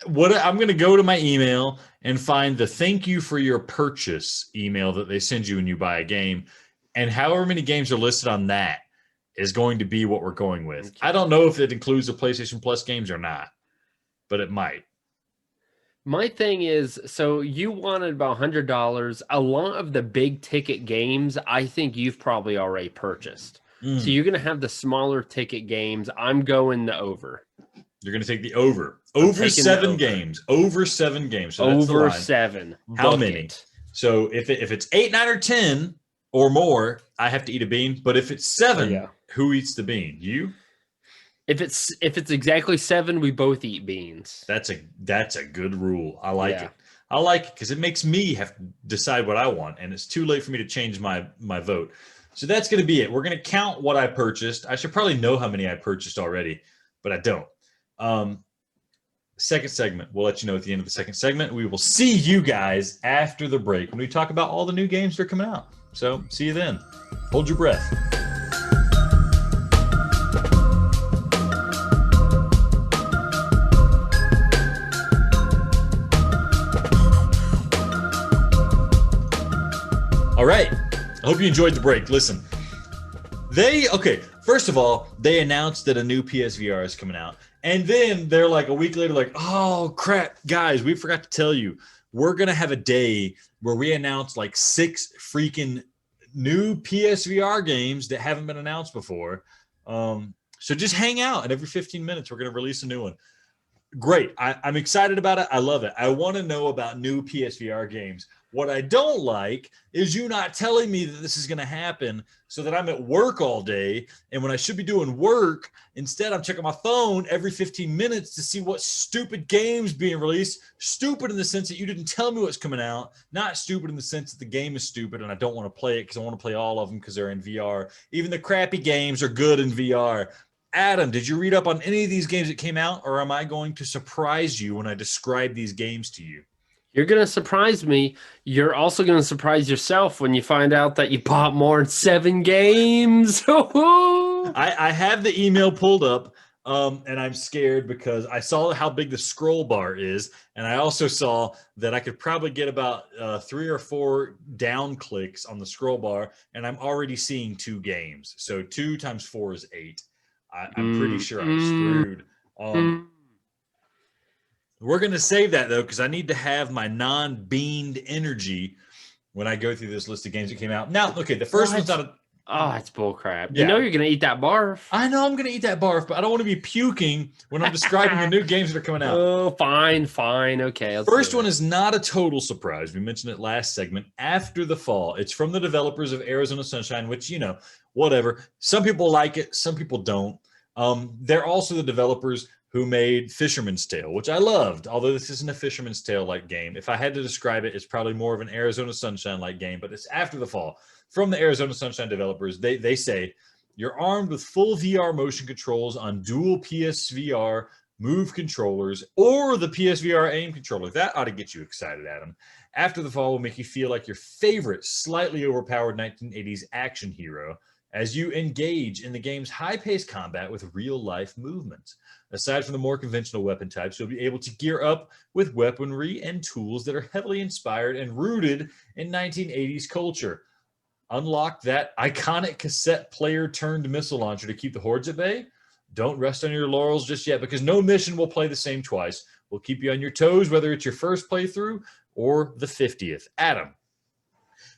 Speaker 1: What I'm going to go to my email and find the thank you for your purchase email that they send you when you buy a game, and however many games are listed on that is going to be what we're going with.
Speaker 2: Okay.
Speaker 1: I don't know if it includes the PlayStation Plus games or not, but it might.
Speaker 2: My thing is, so you wanted about $100. A lot of the big ticket games, I think you've probably already purchased. So you're going to have the smaller ticket games. I'm going the over.
Speaker 1: You're going to take the over. Over 7
Speaker 2: over.
Speaker 1: games. Over 7 games. So that's
Speaker 2: Over
Speaker 1: the line.
Speaker 2: 7.
Speaker 1: How
Speaker 2: Book
Speaker 1: many?
Speaker 2: it.
Speaker 1: So if it's 8, 9, or 10 or more, I have to eat a bean. But if it's 7, who eats the bean? You?
Speaker 2: If it's exactly 7, we both eat beans.
Speaker 1: That's a good rule. I like it. I like it because it makes me have to decide what I want, and it's too late for me to change my vote. So that's going to be it. We're going to count what I purchased. I should probably know how many I purchased already, but I don't. Second segment. We'll let you know at the end of the second segment. We will see you guys after the break when we talk about all the new games that are coming out. So see you then. Hold your breath. All right. I hope you enjoyed the break. Listen, first of all, they announced that a new PSVR is coming out. And then they're like a week later, like, oh, crap, guys, we forgot to tell you. We're going to have a day where we announce like 6 freaking new PSVR games that haven't been announced before. So just hang out, and every 15 minutes, we're going to release a new one. Great. I'm excited about it. I love it. I want to know about new PSVR games. What I don't like is you not telling me that this is going to happen so that I'm at work all day. And when I should be doing work, instead I'm checking my phone every 15 minutes to see what stupid games being released. Stupid in the sense that you didn't tell me what's coming out. Not stupid in the sense that the game is stupid and I don't want to play it because I want to play all of them because they're in VR. Even the crappy games are good in VR. Adam, did you read up on any of these games that came out, or am I going to surprise you when I describe these games to you?
Speaker 2: You're going to surprise me. You're also going to surprise yourself when you find out that you bought more than 7 games.
Speaker 1: I have the email pulled up, and I'm scared because I saw how big the scroll bar is, and I also saw that I could probably get about 3 or 4 down clicks on the scroll bar, and I'm already seeing 2 games. So 2 times 4 is 8. I'm pretty sure I'm screwed. We're going to save that, though, because I need to have my non-beaned energy when I go through this list of games that came out. Now, okay, the first one's not a...
Speaker 2: Oh, it's bullcrap.
Speaker 1: Yeah.
Speaker 2: You know you're going to eat that barf.
Speaker 1: I know I'm going to eat that barf, but I don't want to be puking when I'm describing the new games that are coming out.
Speaker 2: Oh, fine. Okay.
Speaker 1: First one is not a total surprise. We mentioned it last segment. After the Fall. It's from the developers of Arizona Sunshine, which, you know, whatever. Some people like it. Some people don't. They're also the developers who made Fisherman's Tale, which I loved, although this isn't a Fisherman's Tale-like game. If I had to describe it, it's probably more of an Arizona Sunshine-like game, but it's After the Fall. From the Arizona Sunshine developers, they say, you're armed with full VR motion controls on dual PSVR Move controllers or the PSVR aim controller. That ought to get you excited, Adam. After the Fall will make you feel like your favorite, slightly overpowered 1980s action hero as you engage in the game's high-paced combat with real-life movements. Aside from the more conventional weapon types, you'll be able to gear up with weaponry and tools that are heavily inspired and rooted in 1980s culture. Unlock that iconic cassette player turned missile launcher to keep the hordes at bay. Don't rest on your laurels just yet, because no mission will play the same twice. We'll keep you on your toes, whether it's your first playthrough or the 50th. Adam,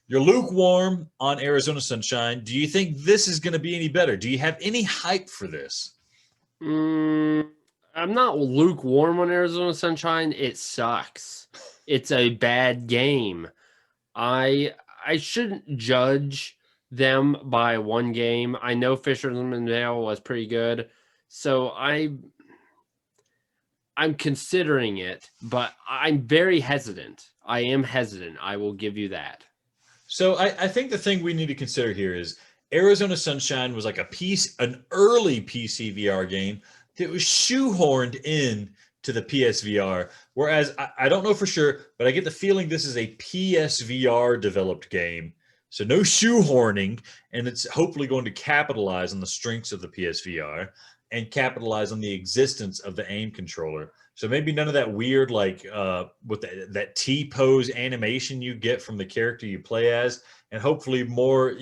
Speaker 1: you're lukewarm on Arizona Sunshine. Do you think this is going to be any better? Do you have any hype for this?
Speaker 2: I'm not lukewarm on Arizona Sunshine. It sucks. It's a bad game. I shouldn't judge them by one game. I know Fisherman's Tale was pretty good, so I'm considering it, but I'm very hesitant. I am hesitant. I will give you that.
Speaker 1: So I think the thing we need to consider here is Arizona Sunshine was like an early PC VR game that was shoehorned in to the PSVR. Whereas I don't know for sure, but I get the feeling this is a PSVR developed game. So no shoehorning, and it's hopefully going to capitalize on the strengths of the PSVR. and capitalize on the existence of the aim controller. So maybe none of that weird, like with that T pose animation you get from the character you play as, and hopefully more,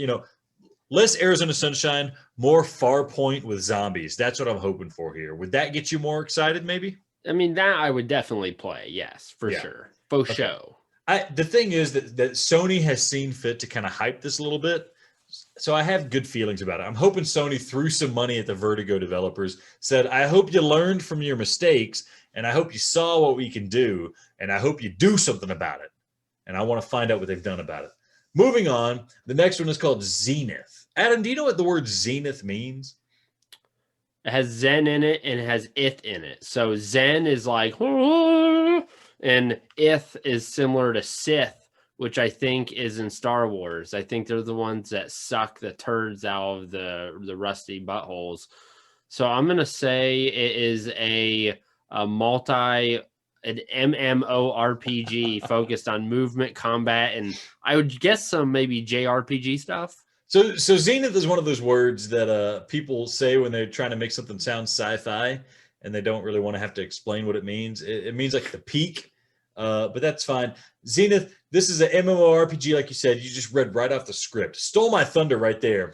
Speaker 1: less Arizona Sunshine, more Farpoint with zombies. That's what I'm hoping for here. Would that get you more excited, maybe?
Speaker 2: I mean, that I would definitely play. Yes, for sure. Faux show.
Speaker 1: The thing is that Sony has seen fit to kind of hype this a little bit. So I have good feelings about it. I'm hoping Sony threw some money at the Vertigo developers, said, I hope you learned from your mistakes, and I hope you saw what we can do, and I hope you do something about it. And I want to find out what they've done about it. Moving on, the next one is called Zenith. Adam, do you know what the word Zenith means?
Speaker 2: It has Zen in it and it has Ith in it. So Zen is like, and Ith is similar to Sith, which I think is in Star Wars. I think they're the ones that suck the turds out of the rusty buttholes. So I'm going to say it is an MMORPG focused on movement, combat, and I would guess some maybe JRPG stuff.
Speaker 1: So Zenith is one of those words that people say when they're trying to make something sound sci-fi, and they don't really want to have to explain what it means. It means like the peak, but that's fine. Zenith, this is an MMORPG, like you said. You just read right off the script. Stole my thunder right there.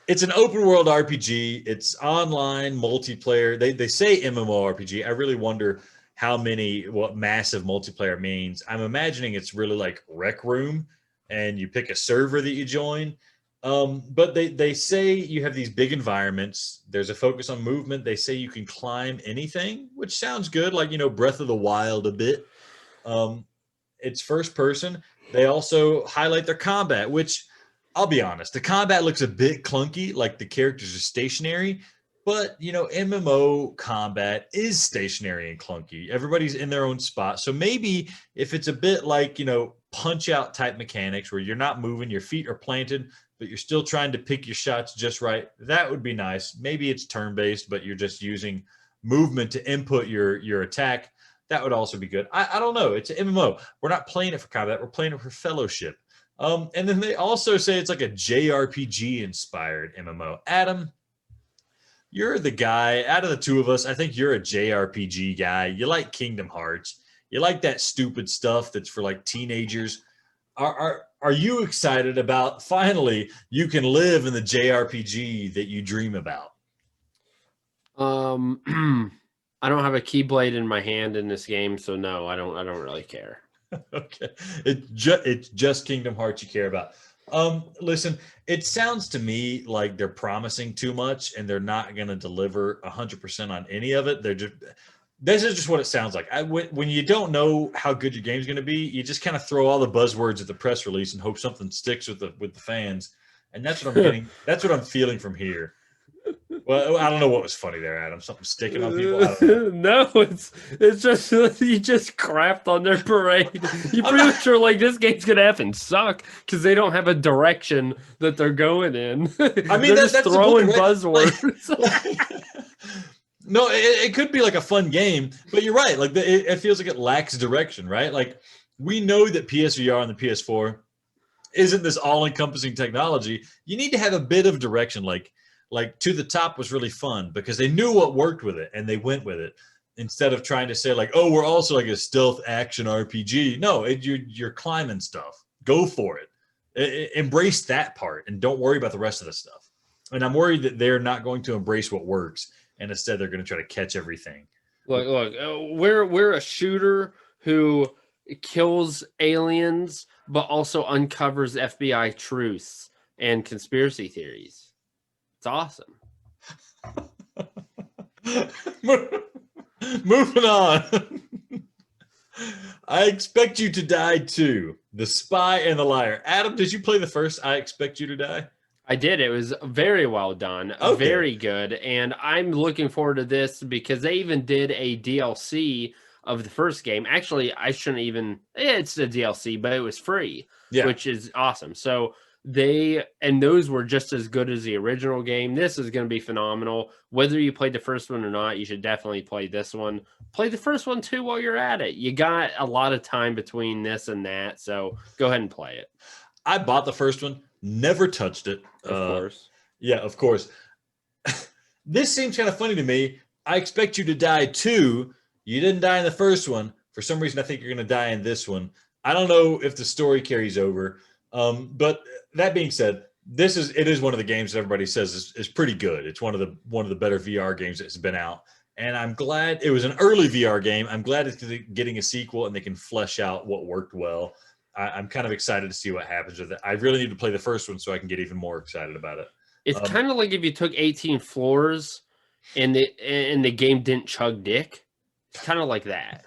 Speaker 1: It's an open world RPG. It's online multiplayer. They say MMORPG. I really wonder what massive multiplayer means. I'm imagining it's really like Rec Room, and you pick a server that you join. But they say you have these big environments. There's a focus on movement. They say you can climb anything, which sounds good, like, Breath of the Wild a bit. It's first person. They also highlight their combat, which I'll be honest, the combat looks a bit clunky, like the characters are stationary. But, MMO combat is stationary and clunky. Everybody's in their own spot. So maybe if it's a bit like, punch out type mechanics where you're not moving, your feet are planted, but you're still trying to pick your shots just right, that would be nice. Maybe it's turn-based, but you're just using movement to input your attack. That would also be good. I don't know. It's an MMO. We're not playing it for combat. We're playing it for fellowship. And then they also say it's like a JRPG-inspired MMO. Adam, you're the guy out of the two of us. I think you're a JRPG guy. You like Kingdom Hearts. You like that stupid stuff that's for like teenagers. Are you excited about finally you can live in the JRPG that you dream about?
Speaker 2: I don't have a keyblade in my hand in this game, so no, I don't really care.
Speaker 1: Okay. It's just Kingdom Hearts you care about. Listen, it sounds to me like they're promising too much and they're not going to deliver 100% on any of it. This is just what it sounds like. When you don't know how good your game's going to be, you just kind of throw all the buzzwords at the press release and hope something sticks with the fans. And that's what I'm getting. That's what I'm feeling from here. Well, I don't know what was funny there, Adam. Something sticking on people. I don't know.
Speaker 2: No, it's just you just crapped on their parade. You pretty much are like, this game's gonna have and suck because they don't have a direction that they're going in.
Speaker 1: I mean,
Speaker 2: they're just throwing buzzwords.
Speaker 1: No, it could be like a fun game, but you're right. Like it feels like it lacks direction, right? Like we know that PSVR and the PS4 isn't this all-encompassing technology. You need to have a bit of direction. Like To the Top was really fun because they knew what worked with it and they went with it instead of trying to say like, oh, we're also like a stealth action RPG. No, you're climbing stuff. Go for it. Embrace that part and don't worry about the rest of the stuff. And I'm worried that they're not going to embrace what works. And instead, they're going to try to catch everything.
Speaker 2: Look, we're a shooter who kills aliens, but also uncovers FBI truths and conspiracy theories. It's awesome.
Speaker 1: Moving on. I Expect You to Die too. The Spy and the Liar. Adam, did you play the first I Expect You to Die?
Speaker 2: I did. It was very well done. Okay. Very good. And I'm looking forward to this because they even did a DLC of the first game. Actually, I shouldn't even... It's a DLC, but it was free, which is awesome. So those were just as good as the original game. This is going to be phenomenal. Whether you played the first one or not, you should definitely play this one. Play the first one too while you're at it. You got a lot of time between this and that, so go ahead and play it.
Speaker 1: I bought the first one. Never touched it.
Speaker 2: Of course.
Speaker 1: Yeah, of course. This seems kind of funny to me. I expect you to die too. You didn't die in the first one. For some reason, I think you're going to die in this one. I don't know if the story carries over. But that being said, it is one of the games that everybody says is pretty good. It's one of the better VR games that's been out. And I'm glad it was an early VR game. I'm glad it's getting a sequel and they can flesh out what worked well. I'm kind of excited to see what happens with it. I really need to play the first one so I can get even more excited about it.
Speaker 2: It's kind of like if you took 18 floors and the game didn't chug dick. It's kind of like that.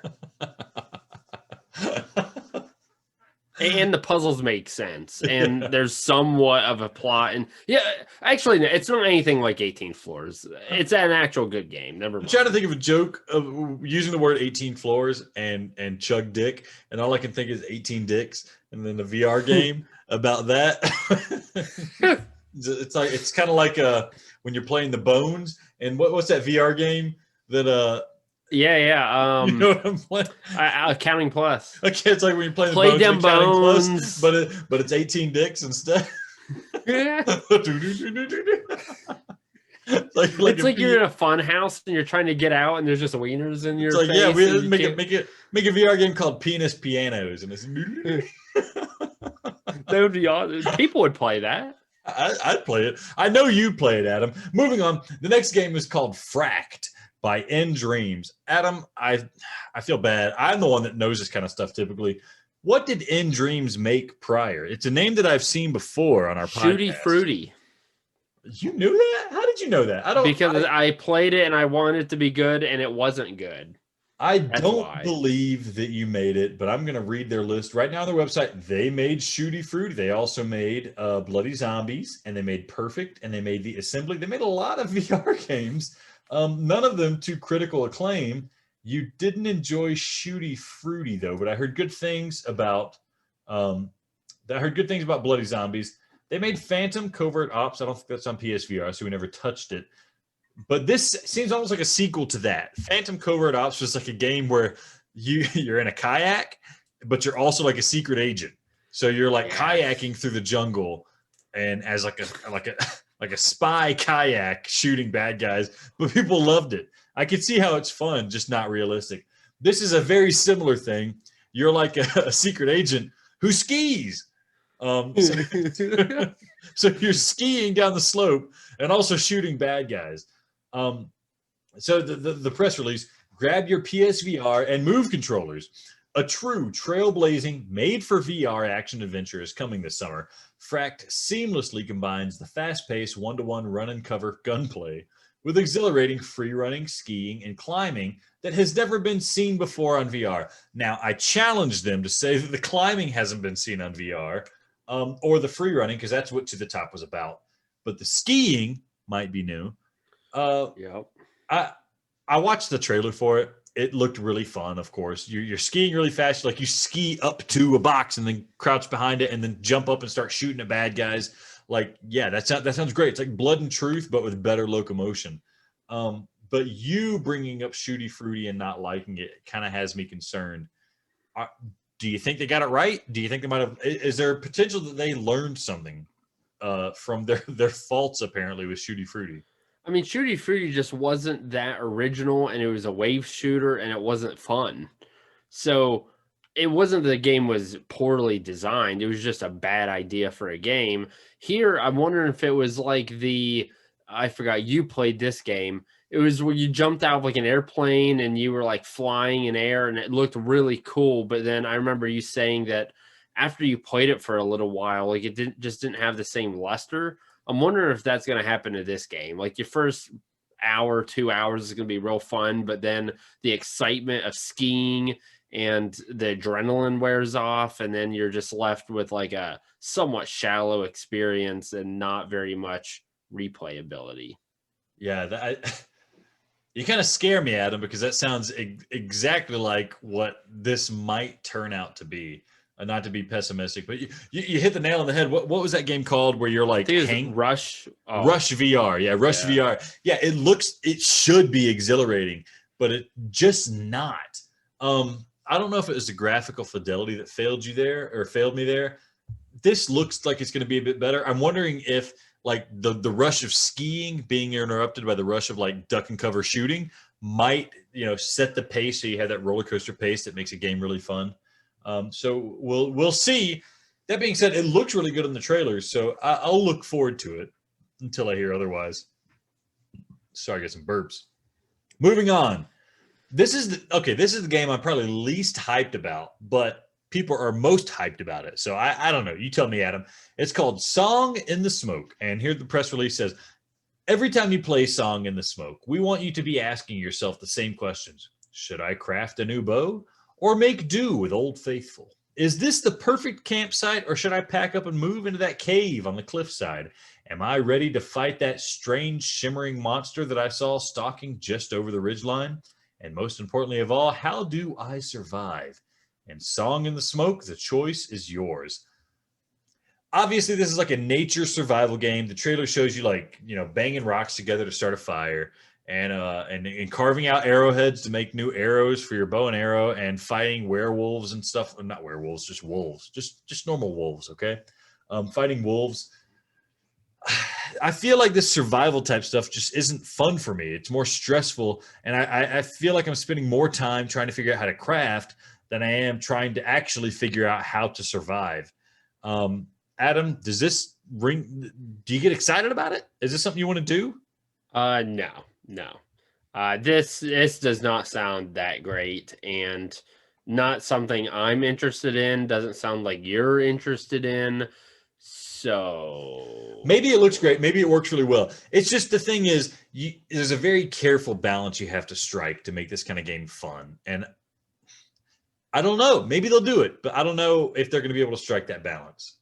Speaker 2: And the puzzles make sense, and there's somewhat of a plot. And yeah, actually, it's not anything like 18 floors. It's an actual good game. Never mind.
Speaker 1: I'm trying to think of a joke of using the word 18 floors and chug dick, and all I can think is 18 dicks, and then the VR game about that. It's kind of like when you're playing the Bones, and what's that VR game that
Speaker 2: Yeah.
Speaker 1: you know what I'm playing?
Speaker 2: Counting Plus.
Speaker 1: Okay, it's like when you're playing the
Speaker 2: Play them
Speaker 1: Bones, but it's 18 dicks instead.
Speaker 2: Yeah.
Speaker 1: Like
Speaker 2: it's like you're in a fun house and you're trying to get out and there's just wieners in your face.
Speaker 1: Yeah, we make a VR game called Penis Pianos, and it's
Speaker 2: that would be awesome. People would play that.
Speaker 1: I'd play it. I know you play it, Adam. Moving on, the next game is called Fracked by End Dreams. Adam, I feel bad. I'm the one that knows this kind of stuff typically. What did End Dreams make prior? It's a name that I've seen before on our
Speaker 2: Shooty
Speaker 1: podcast.
Speaker 2: Fruity.
Speaker 1: You knew that? How did you know that?
Speaker 2: Because I played it and I wanted it to be good and it wasn't good.
Speaker 1: That's don't believe that you made it, but I'm going to read their list right now on their website. They made Shooty Fruity. They also made Bloody Zombies, and they made Perfect, and they made The Assembly. They made a lot of VR games. None of them to critical acclaim. You didn't enjoy Shooty Fruity though, but I heard good things about Bloody Zombies. They made Phantom Covert Ops. I don't think that's on PSVR, so we never touched it. But this seems almost like a sequel to that. Phantom Covert Ops was like a game where you're in a kayak, but you're also like a secret agent. So you're like kayaking through the jungle, and as like a spy kayak shooting bad guys. But people loved it. I could see how it's fun, just not realistic. This is a very similar thing. You're like a secret agent who skis. So you're skiing down the slope and also shooting bad guys. So the press release, grab your PSVR and Move controllers. A true trailblazing, made-for-VR action adventure is coming this summer. Fracked seamlessly combines the fast-paced one-to-one run-and-cover gunplay with exhilarating free-running, skiing, and climbing that has never been seen before on VR. Now, I challenge them to say that the climbing hasn't been seen on VR, or the free-running, because that's what To the Top was about. But the skiing might be new.
Speaker 2: Yep.
Speaker 1: I watched the trailer for it. It looked really fun, of course. You're skiing really fast. Like you ski up to a box and then crouch behind it and then jump up and start shooting at bad guys. Like, yeah, that sounds great. It's like Blood and Truth, but with better locomotion. But you bringing up Shooty Fruity and not liking it kind of has me concerned. Do you think they got it right? Do you think they might have? Is there a potential that they learned something from their faults apparently with Shooty Fruity?
Speaker 2: I mean, Shooty Fruity just wasn't that original, and it was a wave shooter, and it wasn't fun. So it wasn't that the game was poorly designed. It was just a bad idea for a game. Here, I'm wondering if it was like I forgot, you played this game. It was where you jumped out of like an airplane and you were like flying in air, and it looked really cool. But then I remember you saying that after you played it for a little while, like it didn't have the same luster. I'm wondering if that's going to happen to this game. Like your first hour, 2 hours is going to be real fun, but then the excitement of skiing and the adrenaline wears off, and then you're just left with like a somewhat shallow experience and not very much replayability.
Speaker 1: Yeah, you kind of scare me, Adam, because that sounds exactly like what this might turn out to be. Not to be pessimistic, but you hit the nail on the head. What was that game called where you're like
Speaker 2: Rush? Oh.
Speaker 1: Rush VR. Yeah, Rush VR. Yeah, it should be exhilarating, but it just not. I don't know if it was the graphical fidelity that failed me there. This looks like it's going to be a bit better. I'm wondering if like the rush of skiing being interrupted by the rush of like duck and cover shooting might, set the pace so you have that roller coaster pace that makes a game really fun. So we'll see. That being said, it looks really good in the trailers, so I'll look forward to it until I hear otherwise. Sorry, I got some burps. Moving on. This is the game I'm probably least hyped about, but people are most hyped about it. So I don't know. You tell me, Adam. It's called Song in the Smoke. And here the press release says, every time you play Song in the Smoke, we want you to be asking yourself the same questions. Should I craft a new bow or make do with Old Faithful? Is this the perfect campsite, or should I pack up and move into that cave on the cliffside? Am I ready to fight that strange shimmering monster that I saw stalking just over the ridgeline? And most importantly of all, how do I survive? And Song in the Smoke, the choice is yours. Obviously, this is like a nature survival game. The trailer shows you banging rocks together to start a fire, and carving out arrowheads to make new arrows for your bow and arrow, and fighting werewolves and stuff. Not werewolves, just wolves, just normal wolves. Okay, fighting wolves. I feel like this survival type stuff just isn't fun for me. It's more stressful, and I feel like I'm spending more time trying to figure out how to craft than I am trying to actually figure out how to survive. Adam, does this ring? Do you get excited about it? Is this something you want to do?
Speaker 2: No. This does not sound that great, and not something I'm interested in. Doesn't sound like you're interested in. So
Speaker 1: maybe it looks great. Maybe it works really well. It's just the thing is, there's a very careful balance you have to strike to make this kind of game fun. And I don't know. Maybe they'll do it, but I don't know if they're going to be able to strike that balance.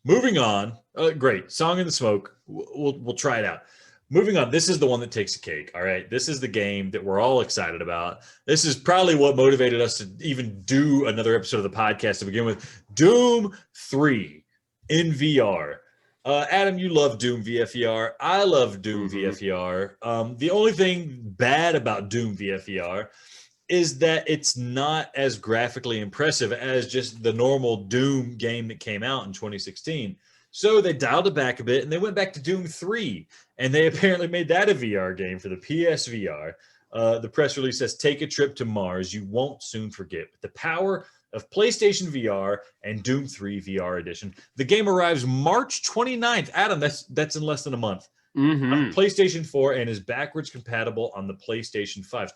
Speaker 1: Moving on. Great. Song in the Smoke. We'll try it out. Moving on. This is the one that takes the cake. All right. This is the game that we're all excited about. This is probably what motivated us to even do another episode of the podcast to begin with. Doom 3 in VR. Adam, you love Doom VFVR. I love Doom VFVR. The only thing bad about Doom VFVR is that it's not as graphically impressive as just the normal Doom game that came out in 2016. So they dialed it back a bit, and they went back to Doom 3, and they apparently made that a VR game for the PSVR. The press release says, take a trip to Mars you won't soon forget. With the power of PlayStation VR and Doom 3 VR Edition. The game arrives March 29th. Adam, that's in less than a month. On PlayStation 4 and is backwards compatible on the PlayStation 5.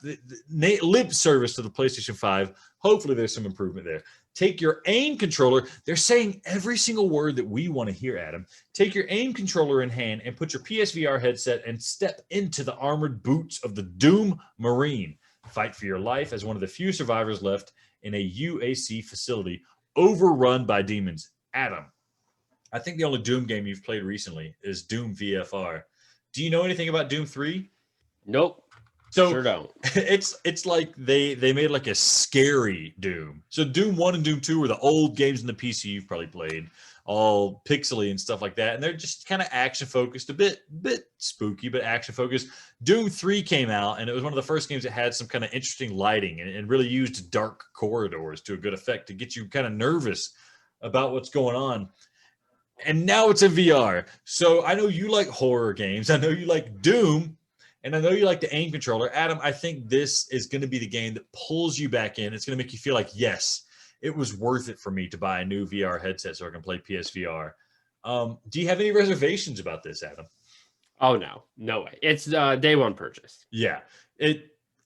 Speaker 1: The lip service to the PlayStation 5. Hopefully there's some improvement there. Take your aim controller. They're saying every single word that we want to hear, Adam. Take your aim controller in hand and put your PSVR headset and step into the armored boots of the Doom Marine. Fight for your life as one of the few survivors left in a UAC facility overrun by demons. Adam, I think the only Doom game you've played recently is Doom VFR. Do you know anything about Doom 3?
Speaker 2: Nope.
Speaker 1: So
Speaker 2: sure don't.
Speaker 1: It's like they made like a scary Doom. So Doom 1 and Doom 2 were the old games in the PC you've probably played, all pixely and stuff like that. And they're just kind of action focused, a bit spooky, but action focused. Doom 3 came out, and it was one of the first games that had some kind of interesting lighting and really used dark corridors to a good effect to get you kind of nervous about what's going on. And now it's in VR. So I know you like horror games. I know you like Doom. And I know you like the aim controller. Adam, I think this is going to be the game that pulls you back in. It's going to make you feel like, yes, it was worth it for me to buy a new VR headset so I can play PSVR. Do you have any reservations about this, Adam?
Speaker 2: Oh, no way. It's day one purchase.
Speaker 1: Yeah.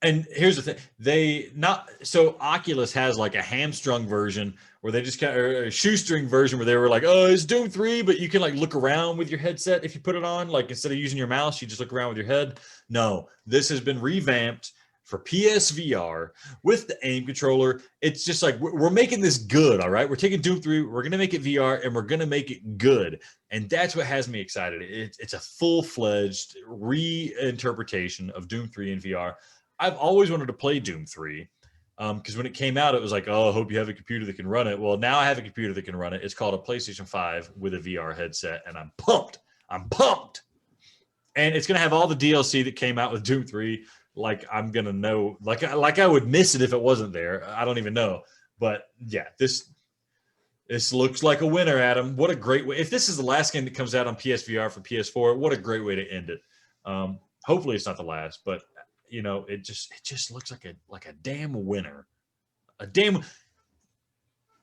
Speaker 1: And here's the thing. Oculus has like a hamstrung version where they just kind of, or a shoestring version where they were like, oh, it's Doom 3, but you can like look around with your headset if you put it on. Like instead of using your mouse, you just look around with your head. No, this has been revamped for PSVR with the aim controller. It's just like, we're making this good, all right? We're taking Doom 3, we're going to make it VR, and we're going to make it good. And that's what has me excited. It's a full-fledged reinterpretation of Doom 3 in VR. I've always wanted to play Doom 3 because when it came out, it was like, oh, I hope you have a computer that can run it. Well, now I have a computer that can run it. It's called a PlayStation 5 with a VR headset, and I'm pumped. And it's going to have all the DLC that came out with Doom 3. Like, I'm going to know, like I would miss it if it wasn't there. I don't even know. But, yeah, this This looks like a winner, Adam. What a great way. If this is the last game that comes out on PSVR for PS4, what a great way to end it. Hopefully it's not the last, but it just looks like a damn winner. A damn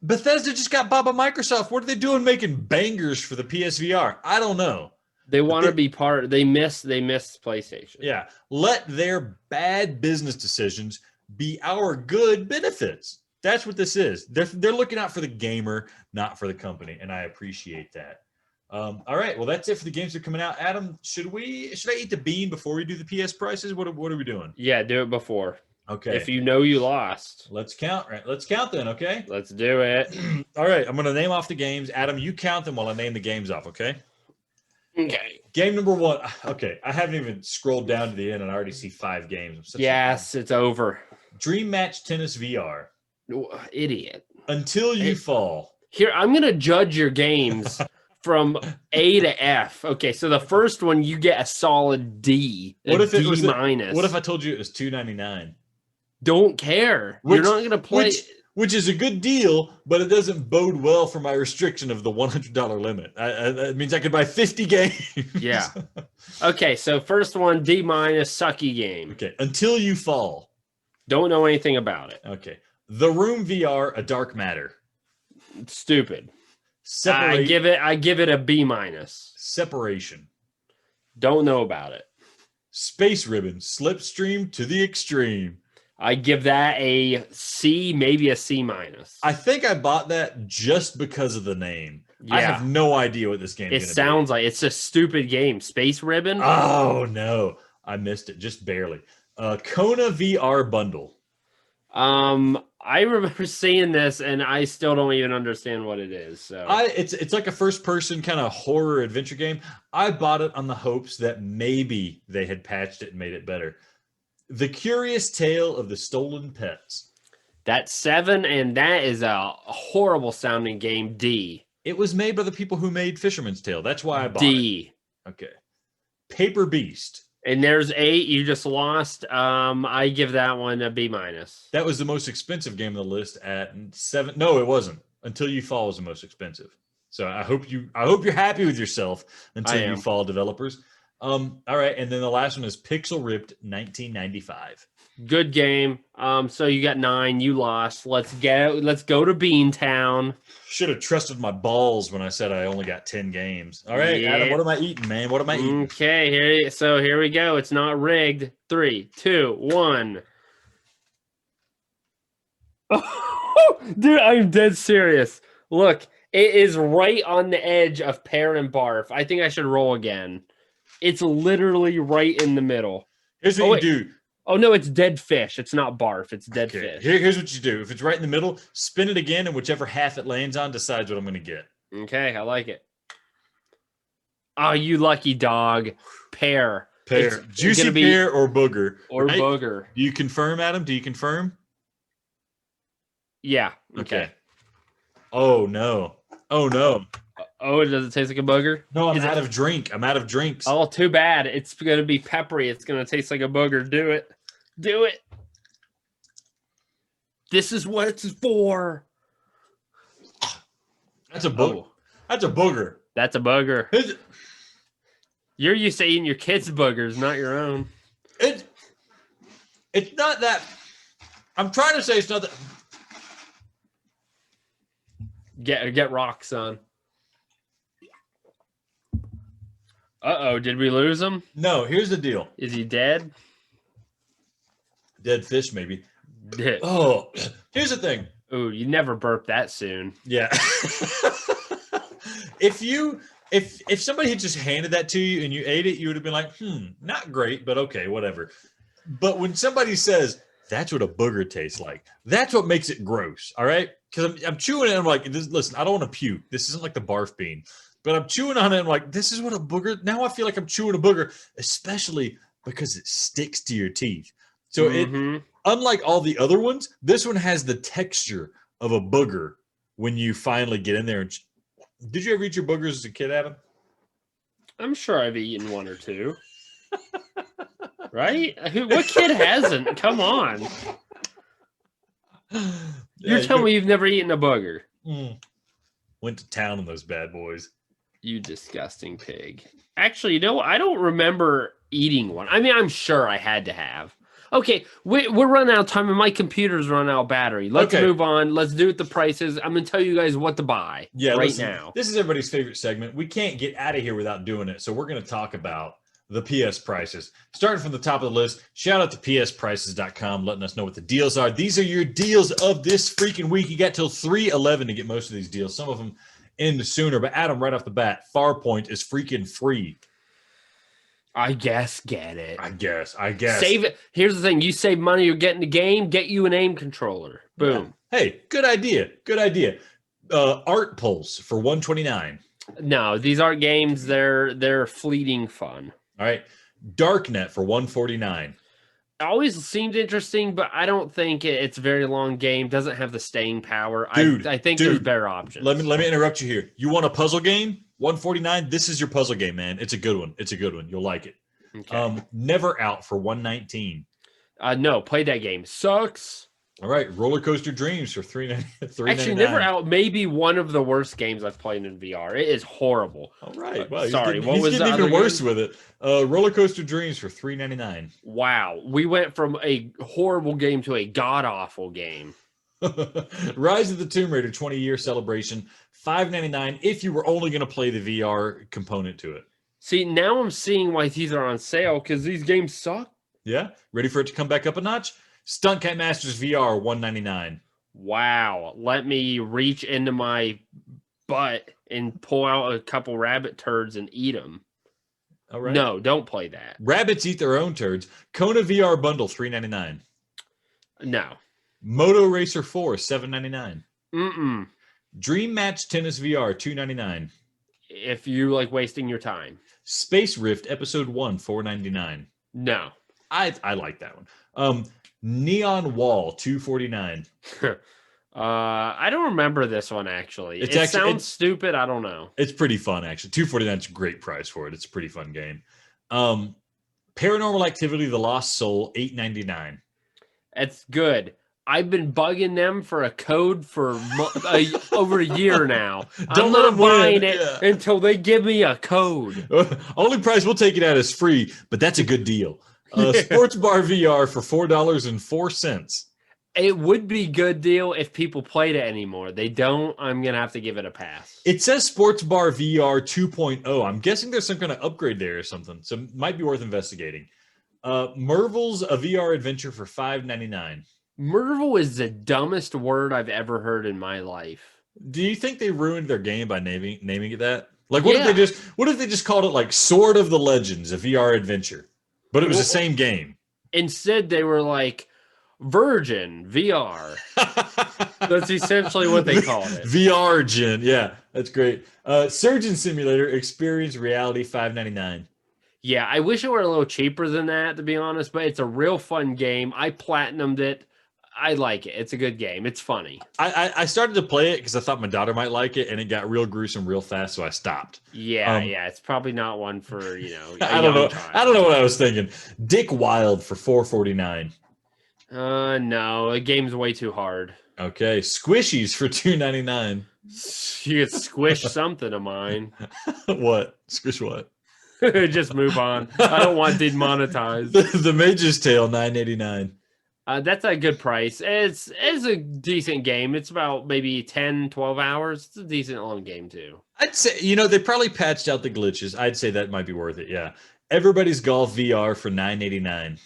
Speaker 1: Bethesda just got bought by Microsoft. What are they doing making bangers for the PSVR? I don't know.
Speaker 2: They want to be part. They miss PlayStation.
Speaker 1: Yeah. Let their bad business decisions be our good benefits. That's what this is. They're looking out for the gamer, not for the company, and I appreciate that. All right, well that's it for the games that are coming out. Adam, should I eat the bean before we do the PS prices? What are we doing?
Speaker 2: Yeah, do it before.
Speaker 1: Okay.
Speaker 2: If you know you lost.
Speaker 1: Let's count. Right. Let's count then. Okay.
Speaker 2: Let's do it.
Speaker 1: All right. I'm gonna name off the games. Adam, you count them while I name the games off. Okay.
Speaker 2: Okay.
Speaker 1: Game number 1. Okay, I haven't even scrolled down to the end, and I already see 5 games.
Speaker 2: Yes, it's over.
Speaker 1: Dream Match Tennis VR.
Speaker 2: Idiot.
Speaker 1: Until You Fall.
Speaker 2: Here, I'm going to judge your games from A to F. Okay, so the first one, you get a solid D.
Speaker 1: What if it was
Speaker 2: minus?
Speaker 1: What if I told you it was $2.99?
Speaker 2: Don't care. You're not going to play.
Speaker 1: Which is a good deal, but it doesn't bode well for my restriction of the $100 limit. It means I could buy 50 games.
Speaker 2: Yeah. Okay, so first one, D minus, sucky game.
Speaker 1: Okay, Until You Fall.
Speaker 2: Don't know anything about it.
Speaker 1: Okay. The Room VR, A Dark Matter.
Speaker 2: Stupid. I give it a B minus.
Speaker 1: Separation.
Speaker 2: Don't know about it.
Speaker 1: Space Ribbon, Slipstream to the Extreme.
Speaker 2: I give that a C, maybe a C minus.
Speaker 1: I think I bought that just because of the name.
Speaker 2: Yeah.
Speaker 1: I have no idea what this game is.
Speaker 2: It sounds like it's a stupid game. Space Ribbon?
Speaker 1: Oh, no. I missed it just barely. Kona Vr Bundle.
Speaker 2: I remember seeing this, and I still don't even understand what it is. So
Speaker 1: it's like a first-person kind of horror adventure game. I bought it on the hopes that maybe they had patched it and made it better. The Curious Tale of the Stolen Pets.
Speaker 2: That's 7, and that is a horrible sounding game. D.
Speaker 1: It was made by the people who made Fisherman's Tale. That's why I bought
Speaker 2: D.
Speaker 1: it. Okay. Paper Beast.
Speaker 2: And there's 8. You just lost. I give that one a B minus.
Speaker 1: That was the most expensive game on the list at 7. No, it wasn't. Until You Fall was the most expensive. So I hope you're happy with yourself, Until You Fall, developers. All right, and then the last one is Pixel Ripped 1995.
Speaker 2: Good game. So you got 9. You lost. Let's go to Beantown.
Speaker 1: Should have trusted my balls when I said I only got 10 games. All right, yeah. Adam, what am I eating, man? What am I eating?
Speaker 2: Okay, here we go. It's not rigged. 3, 2, 1. Dude, I'm dead serious. Look, it is right on the edge of pear and barf. I think I should roll again. It's literally right in the middle.
Speaker 1: Here's what you do.
Speaker 2: Oh, no, it's dead fish. It's not barf. It's dead fish.
Speaker 1: Here's what you do. If it's right in the middle, spin it again, and whichever half it lands on decides what I'm going to get.
Speaker 2: Okay, I like it. Oh, you lucky dog. Pear.
Speaker 1: Juicy pear or booger.
Speaker 2: Or right? Booger.
Speaker 1: Do you confirm, Adam? Do you confirm?
Speaker 2: Yeah.
Speaker 1: Okay. Oh, no. Oh, no.
Speaker 2: Oh, does it taste like a booger?
Speaker 1: No, I'm out of drink. I'm out of drinks.
Speaker 2: Oh, too bad. It's going to be peppery. It's going to taste like a booger. Do it. Do it. This is what it's for.
Speaker 1: That's a booger. Oh. That's a booger.
Speaker 2: That's a booger. You're used to eating your kids' boogers, not your own.
Speaker 1: It's not that. I'm trying to say it's not that.
Speaker 2: Get rocks on. Uh-oh, did we lose him?
Speaker 1: No, here's the deal.
Speaker 2: Is he dead?
Speaker 1: Dead fish, maybe. Oh, here's the thing.
Speaker 2: Ooh, you never burp that soon.
Speaker 1: Yeah. If somebody had just handed that to you and you ate it, you would have been like, not great, but okay, whatever. But when somebody says, that's what a booger tastes like, that's what makes it gross, all right? Because I'm chewing it and I'm like, listen, I don't want to puke. This isn't like the barf bean. But I'm chewing on it and I'm like, this is what a booger, now I feel like I'm chewing a booger, especially because it sticks to your teeth. So it, unlike all the other ones, this one has the texture of a booger when you finally get in there. And did you ever eat your boogers as a kid, Adam?
Speaker 2: I'm sure I've eaten 1 or 2. Right? What kid hasn't? Come on. You're telling me you've never eaten a booger.
Speaker 1: Went to town on those bad boys.
Speaker 2: You disgusting pig. Actually, I don't remember eating one. I mean, I'm sure I had to have. Okay, we're running out of time and my computer's running out of battery. Let's move on. Let's do it the prices. I'm going to tell you guys what to buy now.
Speaker 1: This is everybody's favorite segment. We can't get out of here without doing it. So we're going to talk about the PS prices. Starting from the top of the list, shout out to psprices.com letting us know what the deals are. These are your deals of this freaking week. You got till 3/11 to get most of these deals. Some of them end sooner, but Adam, right off the bat, Farpoint is freaking free.
Speaker 2: I guess get it.
Speaker 1: I guess.
Speaker 2: Save it. Here's the thing. You save money, you're getting the game, get you an aim controller. Boom.
Speaker 1: Yeah. Hey, good idea. Art Pulse for $129.
Speaker 2: No, these aren't games. They're fleeting fun.
Speaker 1: All right. Darknet for $149.
Speaker 2: It always seemed interesting, but I don't think it's a very long game. Doesn't have the staying power. I think there's better options.
Speaker 1: Let me interrupt you here. You want a puzzle game? $149. This is your puzzle game, man. It's a good one. You'll like it.
Speaker 2: Okay.
Speaker 1: Never Out for $119.
Speaker 2: No, play that game. Sucks.
Speaker 1: All right. Roller Coaster Dreams for $399.
Speaker 2: Actually, Never Out may be one of the worst games I've played in VR. It is horrible.
Speaker 1: All right. Well,
Speaker 2: sorry.
Speaker 1: He's getting even worse with it. Roller Coaster Dreams for $399.
Speaker 2: Wow. We went from a horrible game to a god-awful game.
Speaker 1: Rise of the Tomb Raider 20-year celebration, $599 if you were only going to play the VR component to it.
Speaker 2: See, now I'm seeing why these are on sale, because these games suck.
Speaker 1: Yeah? Ready for it to come back up a notch? Stunt Cat Masters VR, $199.
Speaker 2: Wow. Let me reach into my butt and pull out a couple rabbit turds and eat them.
Speaker 1: All right.
Speaker 2: No, don't play that.
Speaker 1: Rabbits eat their own turds. Kona VR Bundle, $399.
Speaker 2: No.
Speaker 1: Moto Racer 4, $799.
Speaker 2: Mm-mm.
Speaker 1: Dream Match Tennis VR, $299.
Speaker 2: If you like wasting your time.
Speaker 1: Space Rift Episode 1, $499.
Speaker 2: No.
Speaker 1: I like that one. Neon Wall, $249.
Speaker 2: I don't remember this one, actually. It sounds stupid. I don't know.
Speaker 1: It's pretty fun, actually. $249 is a great price for it. It's a pretty fun game. Paranormal Activity, The Lost Soul, $899.
Speaker 2: It's good. I've been bugging them for a code for over a year now. I'm not buying it until they give me a code.
Speaker 1: Only price we'll take it at is free, but that's a good deal. Sports Bar VR for $4.04.
Speaker 2: It would be a good deal if people played it anymore. They don't. I'm going to have to give it a pass.
Speaker 1: It says Sports Bar VR 2.0. I'm guessing there's some kind of upgrade there or something, so it might be worth investigating. Merville's a VR adventure for $5.99.
Speaker 2: Merville is the dumbest word I've ever heard in my life.
Speaker 1: Do you think they ruined their game by naming it that? Like, what if they just called it like Sword of the Legends, a VR adventure, but it was the same game?
Speaker 2: Instead, they were like Virgin VR. That's essentially what they called it.
Speaker 1: VRGen, yeah, that's great. Surgeon Simulator Experience Reality, $5.99.
Speaker 2: Yeah, I wish it were a little cheaper than that, to be honest, but it's a real fun game. I platinumed it. I like it. It's a good game. It's funny.
Speaker 1: I started to play it because I thought my daughter might like it, and it got real gruesome real fast, so I stopped.
Speaker 2: Yeah, it's probably not one for,
Speaker 1: I don't know. I don't know what I was thinking. Dick Wild for $4.49.
Speaker 2: No, the game's way too hard.
Speaker 1: Okay, Squishies for $2.99.
Speaker 2: You could squish something of mine.
Speaker 1: What? Squish what?
Speaker 2: Just move on. I don't want demonetized.
Speaker 1: The Mage's Tale, $9.89.
Speaker 2: That's a good price. It's a decent game. It's about maybe 10, 12 hours. It's a decent long game, too.
Speaker 1: I'd say, they probably patched out the glitches. I'd say that might be worth it, yeah. Everybody's Golf VR for $9.89.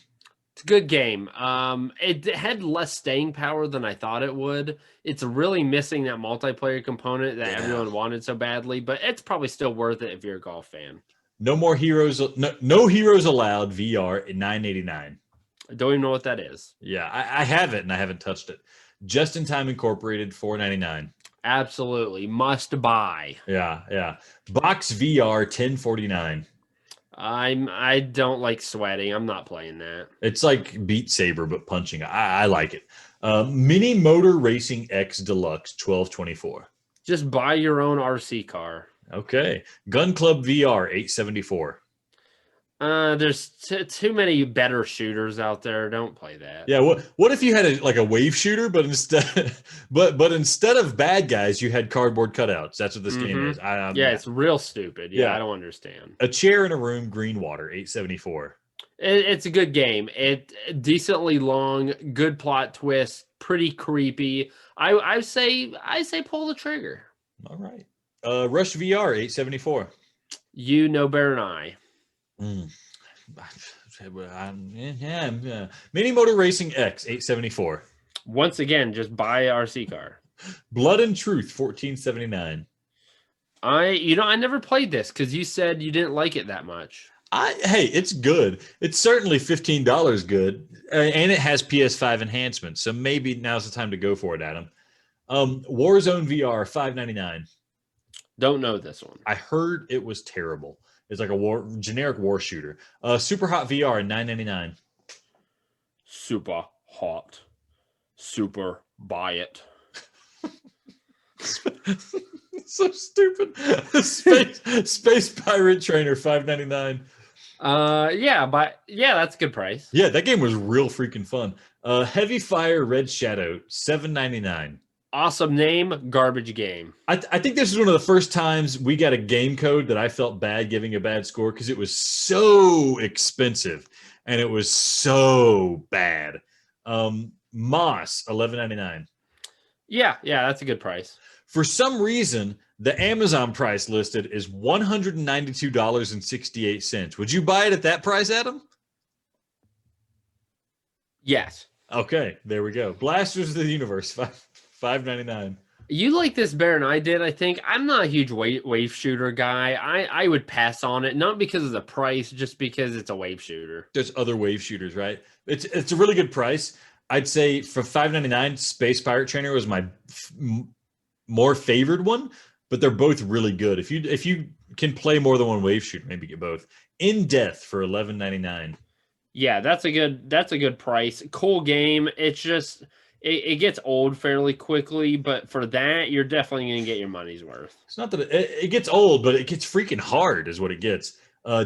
Speaker 2: It's a good game. It had less staying power than I thought it would. It's really missing that multiplayer component that everyone wanted so badly, but it's probably still worth it if you're a golf fan. No Heroes Allowed VR at $9.89. I don't even know what that is. Yeah, I have it and I haven't touched it. Just in Time Incorporated, $4.99. Absolutely. Must buy. Yeah. Box VR, $10.49. I don't like sweating. I'm not playing that. It's like Beat Saber, but punching. I like it. Mini Motor Racing X Deluxe, $12.24. Just buy your own RC car. Okay. Gun Club VR, $8.74. There's too many better shooters out there. Don't play that.
Speaker 1: Yeah, what if you had a wave shooter, but instead but instead of bad guys, you had cardboard cutouts? That's what this game is.
Speaker 2: Yeah, it's real stupid. Yeah, I don't understand.
Speaker 1: A chair in a room, green water, 874.
Speaker 2: It's a good game. It decently long, good plot twist, pretty creepy. I say pull the trigger.
Speaker 1: All right. Rush VR, 874.
Speaker 2: You know better than I.
Speaker 1: Mini Motor Racing X, 874.
Speaker 2: Once again, just buy an RC car.
Speaker 1: Blood and Truth, 1479.
Speaker 2: I never played this because you said you didn't like it that much.
Speaker 1: Hey, it's good. It's certainly $15 good, and it has PS5 enhancements. So maybe now's the time to go for it, Adam. Warzone VR, $5.99.
Speaker 2: Don't know this one.
Speaker 1: I heard it was terrible. It's like a generic war shooter. Super Hot VR, $9.99.
Speaker 2: Super hot. Super buy it.
Speaker 1: So stupid. Space Pirate Trainer, $5.99.
Speaker 2: Yeah, that's a good price.
Speaker 1: Yeah, that game was real freaking fun. Heavy Fire Red Shadow, $7.99.
Speaker 2: Awesome name, garbage game.
Speaker 1: I think this is one of the first times we got a game code that I felt bad giving a bad score because it was so expensive and it was so bad. Moss, $11.99.
Speaker 2: Yeah, that's a good price.
Speaker 1: For some reason, the Amazon price listed is $192.68. Would you buy it at that price, Adam?
Speaker 2: Yes.
Speaker 1: Okay, there we go. Blasters of the Universe, $5.99.
Speaker 2: You like this better than I did, I think. I'm not a huge wave shooter guy. I would pass on it, not because of the price, just because it's a wave shooter.
Speaker 1: There's other wave shooters, right? It's a really good price. I'd say for $5.99, Space Pirate Trainer was my more favored one, but they're both really good. If you can play more than one wave shooter, maybe get both. In Death for $11.99.
Speaker 2: Yeah, that's a good price. Cool game. It's just it gets old fairly quickly, but for that, you're definitely gonna get your money's worth.
Speaker 1: It's not that it gets old, but it gets freaking hard, is what it gets.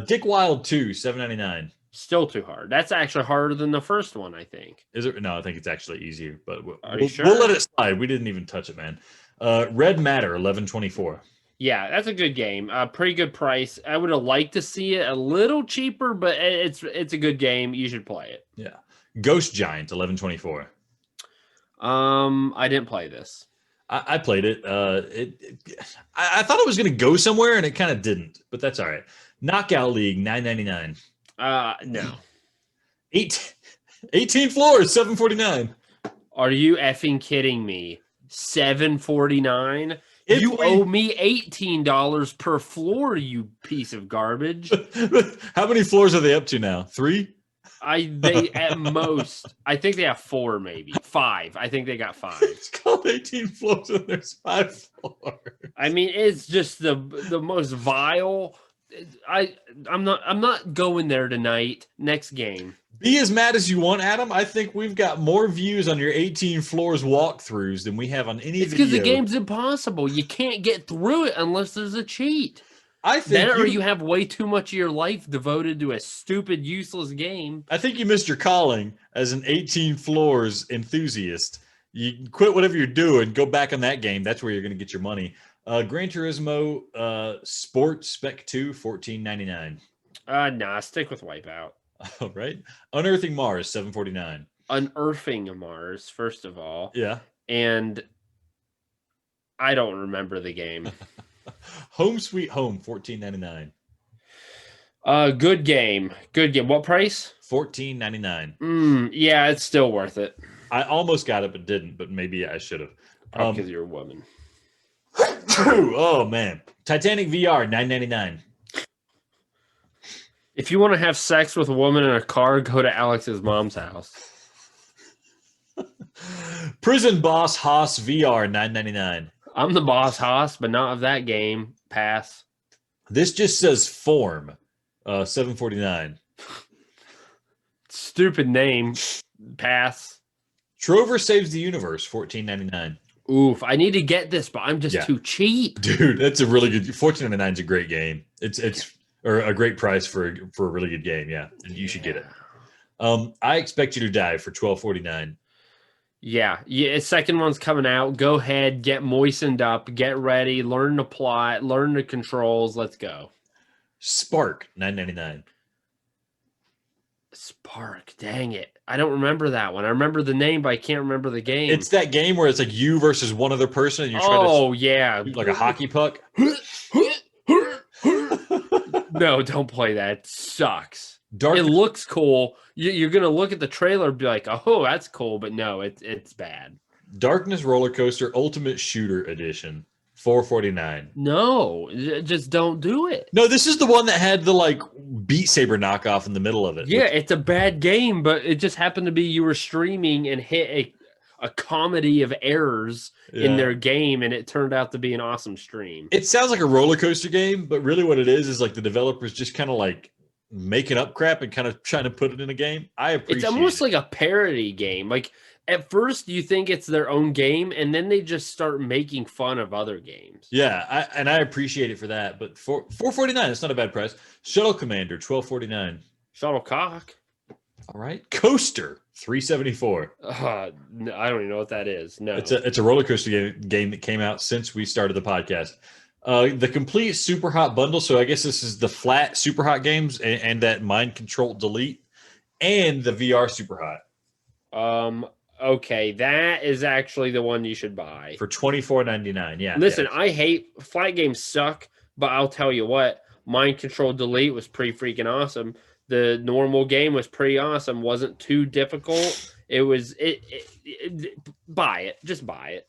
Speaker 1: Dick Wild 2, $7.99.
Speaker 2: Still too hard. That's actually harder than the first one, I think.
Speaker 1: Is it? No, I think it's actually easier. But we'll let it slide. We didn't even touch it, man. Red Matter, $11.24.
Speaker 2: Yeah, that's a good game. Pretty good price. I would have liked to see it a little cheaper, but it's a good game. You should play it.
Speaker 1: Yeah. Ghost Giant, $11.24.
Speaker 2: I didn't play this.
Speaker 1: I played it. I thought it was going to go somewhere, and it kind of didn't. But that's all right. Knockout League, $9.99.
Speaker 2: No.
Speaker 1: 18 floors, $7.49.
Speaker 2: Are you effing kidding me? $7.49? You owe me $18 per floor, you piece of garbage.
Speaker 1: How many floors are they up to now? 3?
Speaker 2: They at most, I think they have 4, maybe 5. I think they got 5.
Speaker 1: It's called 18 floors and there's 5 floors.
Speaker 2: I mean, it's just the most vile. I'm not going there tonight. Next game.
Speaker 1: Be as mad as you want, Adam. I think we've got more views on your 18 floors walkthroughs than we have on any video.
Speaker 2: It's because the game's impossible. You can't get through it unless there's a cheat.
Speaker 1: I think
Speaker 2: or you have way too much of your life devoted to a stupid, useless game.
Speaker 1: I think you missed your calling as an 18 floors enthusiast. You quit whatever you're doing, go back on that game. That's where you're going to get your money. Gran Turismo Sport Spec 2, $14.99.
Speaker 2: Nah, stick with Wipeout.
Speaker 1: All right. Unearthing Mars, $7.49.
Speaker 2: Unearthing Mars, first of all.
Speaker 1: Yeah.
Speaker 2: And I don't remember the game.
Speaker 1: Home Sweet Home, $14.99.
Speaker 2: Good game. Good game. What price?
Speaker 1: $14.99.
Speaker 2: Yeah, it's still worth it.
Speaker 1: I almost got it, but didn't. But maybe I should have.
Speaker 2: Because you're a woman.
Speaker 1: Oh man, Titanic VR, $9.99.
Speaker 2: If you want to have sex with a woman in a car, go to Alex's mom's house.
Speaker 1: Prison Boss Haas VR, $9.99.
Speaker 2: I'm the boss Haas, but not of that game. Pass.
Speaker 1: This just says form, $7.49.
Speaker 2: Stupid name. Pass.
Speaker 1: Trover Saves the Universe, $14.99.
Speaker 2: Oof, I need to get this, but I'm just too cheap.
Speaker 1: Dude, that's a really good $14.99 is a great game. It's or a great price for a really good game. Yeah, and you should get it. I Expect You to Die for $12.49.
Speaker 2: Yeah, second one's coming out. Go ahead, get moistened up, get ready, learn the plot, learn the controls. Let's go.
Speaker 1: Spark, $9.99.
Speaker 2: Spark, dang it. I don't remember that one. I remember the name, but I can't remember the game.
Speaker 1: It's that game where it's like you versus one other person and you're trying to shoot like a hockey puck.
Speaker 2: No, don't play that. It sucks.
Speaker 1: It
Speaker 2: looks cool. You're going to look at the trailer and be like, oh, that's cool. But no, it's bad.
Speaker 1: Darkness Roller Coaster Ultimate Shooter Edition, $4.49.
Speaker 2: No, just don't do it.
Speaker 1: No, this is the one that had the like Beat Saber knockoff in the middle of it.
Speaker 2: Yeah, it's a bad game, but it just happened to be you were streaming and hit a comedy of errors in their game, and it turned out to be an awesome stream.
Speaker 1: It sounds like a roller coaster game, but really what it is like the developers just kind of like making up crap and kind of trying to put it in a game. I appreciate
Speaker 2: it's almost like a parody game. Like at first you think it's their own game, and then they just start making fun of other games.
Speaker 1: Yeah, I appreciate it for that. But for $4.49, it's not a bad price. Shuttle Commander, $12.49.
Speaker 2: Shuttlecock.
Speaker 1: All right. Coaster, $3.74.
Speaker 2: I don't even know what that is. No,
Speaker 1: it's a roller coaster game that came out since we started the podcast. The complete Super Hot bundle. So I guess this is the flat Super Hot games and that Mind Control Delete and the VR Super Hot.
Speaker 2: Okay, that is actually the one you should buy
Speaker 1: for $24.99. Yeah.
Speaker 2: Listen, I hate flat games suck, but I'll tell you what, Mind Control Delete was pretty freaking awesome. The normal game was pretty awesome. Wasn't too difficult. It was buy it. Just buy it.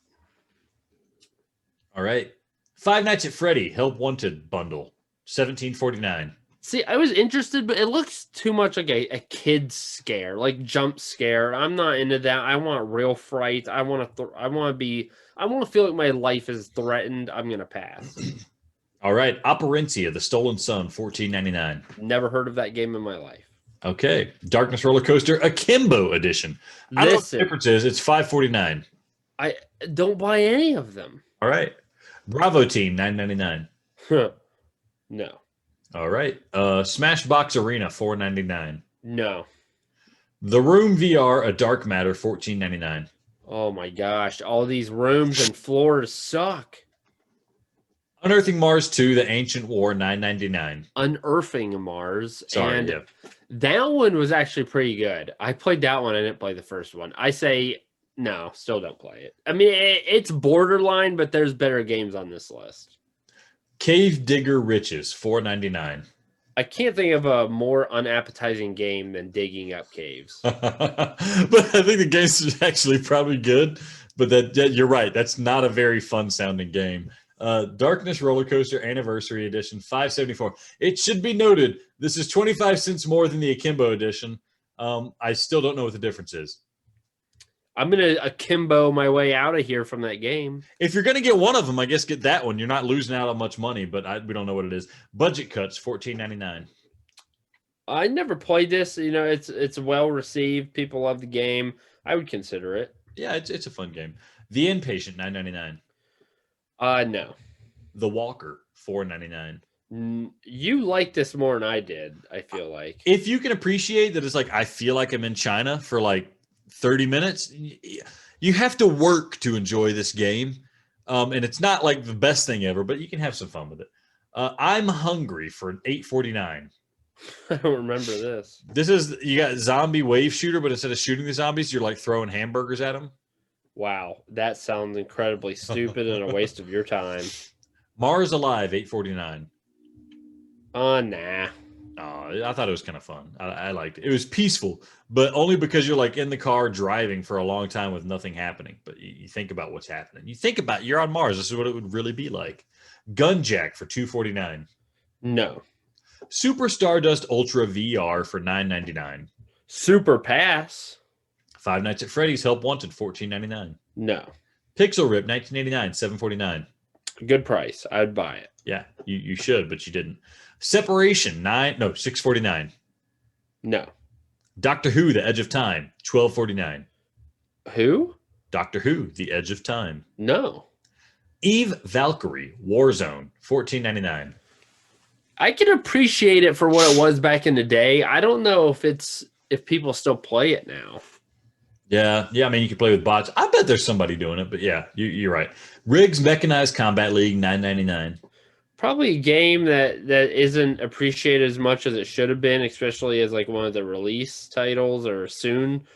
Speaker 1: All right. Five Nights at Freddy Help Wanted bundle, $17.49.
Speaker 2: See, I was interested, but it looks too much like a kid's scare, like jump scare. I'm not into that. I want real fright. I want to feel like my life is threatened. I'm gonna pass.
Speaker 1: All right, Operencia the Stolen Sun, $14.99.
Speaker 2: Never heard of that game in my life.
Speaker 1: Okay, Darkness Roller Coaster Akimbo Edition. I don't know what the difference is. It's $5.49.
Speaker 2: I don't buy any of them.
Speaker 1: All right, Bravo Team, $9.99.
Speaker 2: No.
Speaker 1: All right, Smashbox Arena, $4.99.
Speaker 2: No.
Speaker 1: The Room VR, A Dark Matter, $14.99.
Speaker 2: Oh my gosh, all these rooms and floors suck.
Speaker 1: Unearthing Mars 2, The Ancient War, $9.99.
Speaker 2: Unearthing Mars.
Speaker 1: Sorry,
Speaker 2: and that one was actually pretty good. I played that one. I didn't play the first one. I say no, still don't play it. I mean, it's borderline, but there's better games on this list.
Speaker 1: Cave Digger Riches, $4.99.
Speaker 2: I can't think of a more unappetizing game than digging up caves.
Speaker 1: But I think the game's actually probably good. But that you're right. That's not a very fun sounding game. Darkness Roller Coaster Anniversary Edition, $5.74. It should be noted, this is 25 cents more than the Akimbo Edition. I still don't know what the difference is.
Speaker 2: I'm going to akimbo my way out of here from that game.
Speaker 1: If you're going to get one of them, I guess get that one. You're not losing out on much money, but we don't know what it is. Budget Cuts, $14.99.
Speaker 2: I never played this. You know, it's well received. People love the game. I would consider it.
Speaker 1: Yeah, it's a fun game. The Inpatient, $9.99.
Speaker 2: No.
Speaker 1: The Walker, $4.99.
Speaker 2: You like this more than I did, I feel like.
Speaker 1: If you can appreciate that it's like I feel like I'm in China for like 30 minutes, you have to work to enjoy this game. And it's not like the best thing ever, but you can have some fun with it. I'm Hungry for $8.49.
Speaker 2: I don't remember this.
Speaker 1: This is, you got zombie wave shooter, but instead of shooting the zombies, you're like throwing hamburgers at them.
Speaker 2: Wow, that sounds incredibly stupid and a waste of your time.
Speaker 1: Mars Alive, $8.49.
Speaker 2: Nah.
Speaker 1: Oh, I thought it was kind of fun. I liked it. It was peaceful, but only because you're like in the car driving for a long time with nothing happening. But you think about what's happening. You think about you're on Mars. This is what it would really be like. Gunjack for $2.49.
Speaker 2: No.
Speaker 1: Super Stardust Ultra VR for $9.99.
Speaker 2: Super Pass.
Speaker 1: Five Nights at Freddy's Help Wanted, $14.99.
Speaker 2: No.
Speaker 1: Pixel Rip 1989, $7.49.
Speaker 2: Good price. I'd buy it.
Speaker 1: Yeah, you should, but you didn't. Separation $6.49.
Speaker 2: No.
Speaker 1: Doctor Who: The Edge of Time, $12.49.
Speaker 2: Who?
Speaker 1: Doctor Who: The Edge of Time.
Speaker 2: No.
Speaker 1: Eve Valkyrie Warzone, $14.99.
Speaker 2: I can appreciate it for what it was back in the day. I don't know if people still play it now.
Speaker 1: Yeah. I mean, you can play with bots. I bet there's somebody doing it, but yeah, you're right. Riggs Mechanized Combat League, $9.99.
Speaker 2: Probably a game that isn't appreciated as much as it should have been, especially as like one of the release titles or soon.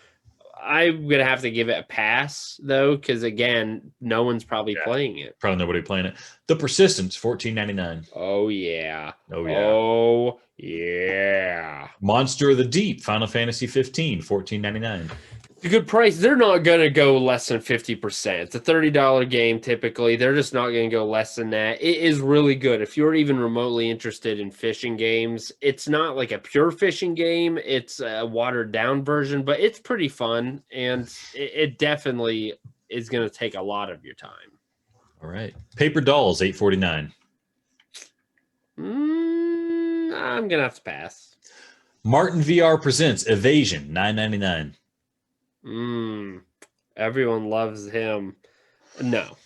Speaker 2: I'm gonna have to give it a pass though, because again, no one's probably playing it.
Speaker 1: Probably nobody playing it. The Persistence, $14.99.
Speaker 2: Oh yeah.
Speaker 1: Oh yeah.
Speaker 2: Oh yeah.
Speaker 1: Monster of the Deep, Final Fantasy 15, $14.99.
Speaker 2: It's a good price. They're not gonna go less than 50%. It's a $30 game typically. They're just not gonna go less than that. It is really good. If you're even remotely interested in fishing games, it's not like a pure fishing game. It's a watered down version, but it's pretty fun, and it definitely is gonna take a lot of your time.
Speaker 1: All right. Paper Dolls, $8.49.
Speaker 2: I'm gonna have to pass.
Speaker 1: Martin VR presents Evasion, $9.99.
Speaker 2: Everyone loves him. No.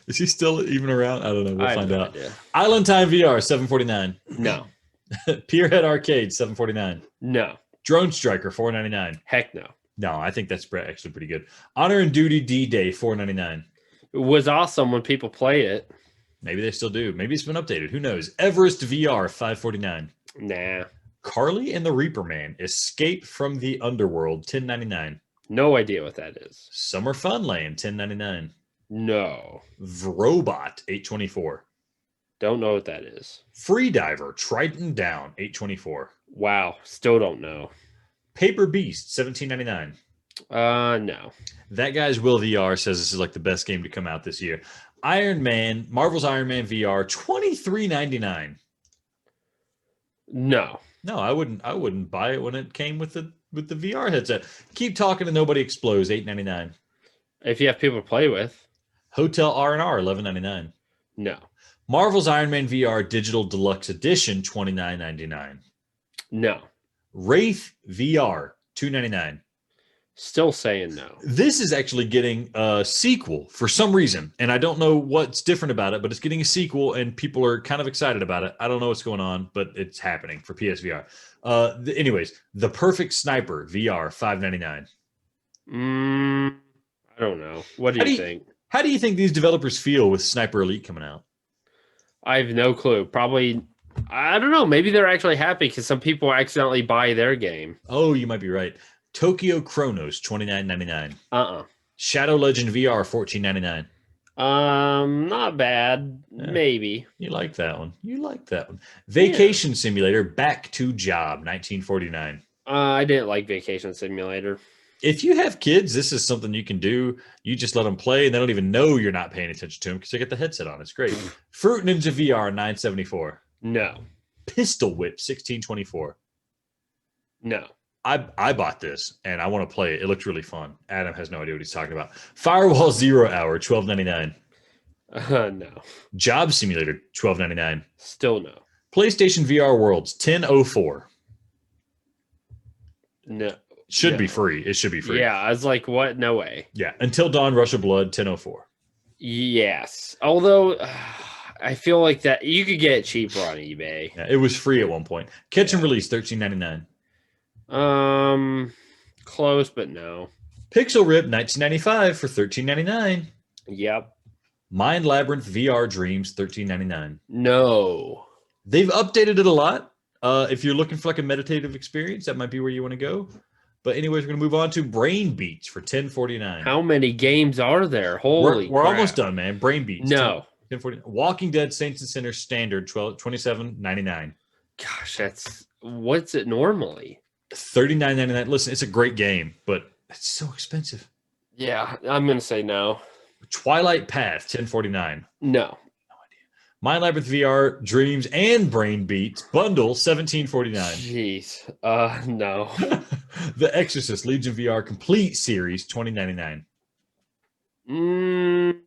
Speaker 1: Is he still even around? I don't know. We'll find out.
Speaker 2: Idea.
Speaker 1: Island Time VR, $7.49.
Speaker 2: No.
Speaker 1: Pierhead Arcade, $7.49.
Speaker 2: No.
Speaker 1: Drone Striker, $4.99.
Speaker 2: Heck no.
Speaker 1: No, I think that's actually pretty good. Honor and Duty D-Day, $4.99.
Speaker 2: It was awesome when people played it.
Speaker 1: Maybe they still do. Maybe it's been updated. Who knows? Everest VR, $5.49.
Speaker 2: Nah.
Speaker 1: Carly and the Reaper Man, Escape from the Underworld, $10.99.
Speaker 2: No idea what that is.
Speaker 1: Summer Funland, $10.99.
Speaker 2: No.
Speaker 1: Vrobot, $8.24.
Speaker 2: Don't know what that is.
Speaker 1: Freediver, Triton Down, $8.24.
Speaker 2: Wow. Still don't know.
Speaker 1: Paper Beast, $17.99.
Speaker 2: No.
Speaker 1: That guy's Will VR says this is like the best game to come out this year. Iron Man, Marvel's Iron Man VR, $23.99.
Speaker 2: No.
Speaker 1: No, I wouldn't buy it when it came with the VR headset. Keep talking and nobody explodes, $8.99.
Speaker 2: If you have people to play with.
Speaker 1: Hotel R&R, $11.99.
Speaker 2: No.
Speaker 1: Marvel's Iron Man VR Digital Deluxe Edition, $29.99.
Speaker 2: No.
Speaker 1: Wraith VR, $2.99.
Speaker 2: Still saying no.
Speaker 1: This is actually getting a sequel for some reason, and I don't know what's different about it, but it's getting a sequel, and people are kind of excited about it. I don't know what's going on, but it's happening for PSVR. Anyways, The Perfect Sniper VR, $5.99.
Speaker 2: I don't know. What do you think?
Speaker 1: How do you think these developers feel with Sniper Elite coming out?
Speaker 2: I have no clue. Probably, I don't know. Maybe they're actually happy because some people accidentally buy their game.
Speaker 1: Oh, you might be right. Tokyo Chronos, $29.99. Shadow Legend VR, $14.99.
Speaker 2: Not bad. Yeah. Maybe.
Speaker 1: You like that one. Vacation Simulator, Back to Job, $19.49.
Speaker 2: I didn't like Vacation Simulator.
Speaker 1: If you have kids, this is something you can do. You just let them play, and they don't even know you're not paying attention to them because they get the headset on. It's great. Fruit Ninja VR, $9.74.
Speaker 2: No.
Speaker 1: Pistol Whip, $16.24.
Speaker 2: No.
Speaker 1: I bought this, and I want to play it. It looked really fun. Adam has no idea what he's talking about. Firewall Zero Hour, $12.99.
Speaker 2: No.
Speaker 1: Job Simulator, $12.99.
Speaker 2: Still no.
Speaker 1: PlayStation VR Worlds, $10.04.
Speaker 2: No.
Speaker 1: Should be free. It should be free.
Speaker 2: Yeah, I was like, what? No way.
Speaker 1: Yeah. Until Dawn, Rush of Blood, $10.04.
Speaker 2: Yes. Although, I feel like that you could get it cheaper on eBay.
Speaker 1: Yeah, it was free at one point. Catch and Release, $13.99.
Speaker 2: Close, but no.
Speaker 1: Pixel Rip, $19.95 for $13.99.
Speaker 2: Yep.
Speaker 1: Mind Labyrinth VR Dreams, $13.99.
Speaker 2: No.
Speaker 1: They've updated it a lot. If you're looking for like a meditative experience, that might be where you want to go. But anyways, we're going to move on to Brain Beats for $10.49.
Speaker 2: How many games are there? Holy
Speaker 1: We're almost done, man. Brain Beats.
Speaker 2: No.
Speaker 1: $10.49. Walking Dead Saints and Sinners Standard, $27.99.
Speaker 2: Gosh, what's it normally?
Speaker 1: $39.99. Listen, it's a great game, but it's so expensive.
Speaker 2: Yeah, I'm going to say no.
Speaker 1: Twilight Path, $10.49.
Speaker 2: No.
Speaker 1: Mind Labyrinth VR Dreams and Brain Beats Bundle, $17.49.
Speaker 2: Jeez. No.
Speaker 1: The Exorcist Legion VR Complete Series, $20.99.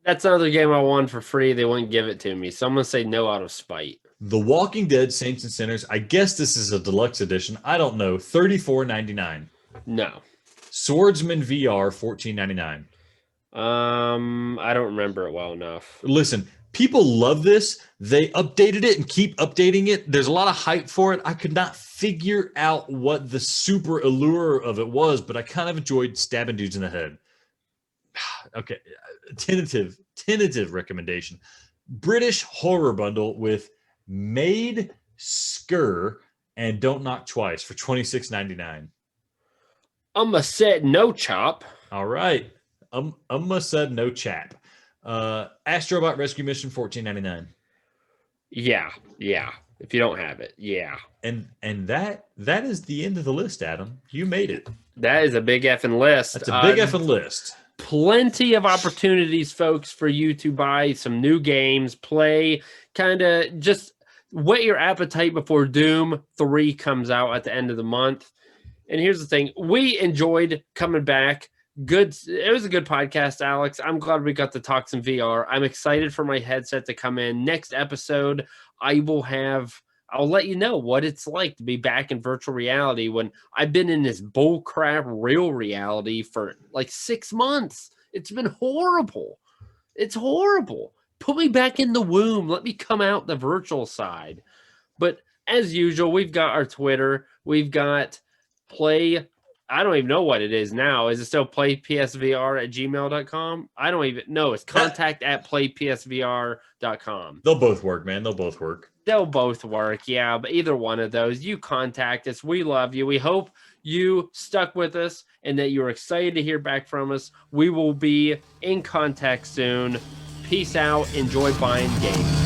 Speaker 2: That's another game I won for free. They wouldn't give it to me. So I'm going to say no out of spite.
Speaker 1: The Walking Dead Saints and Sinners. I guess this is a deluxe edition. I don't know. $34.99.
Speaker 2: No.
Speaker 1: Swordsman VR, $14.99.
Speaker 2: I don't remember it well enough.
Speaker 1: Listen, People love this. They updated it and keep updating it. There's a lot of hype for it. I could not figure out what the super allure of it was, but I kind of enjoyed stabbing dudes in the head. Okay, tentative recommendation. British horror bundle with Made Skur and Don't Knock Twice for $26.99.
Speaker 2: Said no chop.
Speaker 1: All right. Said no chap. Astrobot Rescue Mission $14.99.
Speaker 2: Yeah. If you don't have it, yeah.
Speaker 1: And that is the end of the list, Adam. You made it.
Speaker 2: That is a big effing list.
Speaker 1: That's a big effing list.
Speaker 2: Plenty of opportunities, folks, for you to buy some new games, play, kind of just whet your appetite before Doom 3 comes out at the end of the month. And here's the thing. We enjoyed coming back. Good. It was a good podcast, Alex. I'm glad we got to talk some VR. I'm excited for my headset to come in. Next episode, I'll let you know what it's like to be back in virtual reality when I've been in this bullcrap real reality for like 6 months. It's been horrible. It's horrible. Put me back in the womb. Let me come out the virtual side. But as usual, we've got our Twitter. We've got Play. I don't even know what it is now. Is it still playpsvr@gmail.com? I don't even know. It's contact@playpsvr.com.
Speaker 1: They'll both work, man. They'll both work.
Speaker 2: They'll both work, yeah. But either one of those, you contact us. We love you. We hope you stuck with us and that you're excited to hear back from us. We will be in contact soon. Peace out. Enjoy buying games.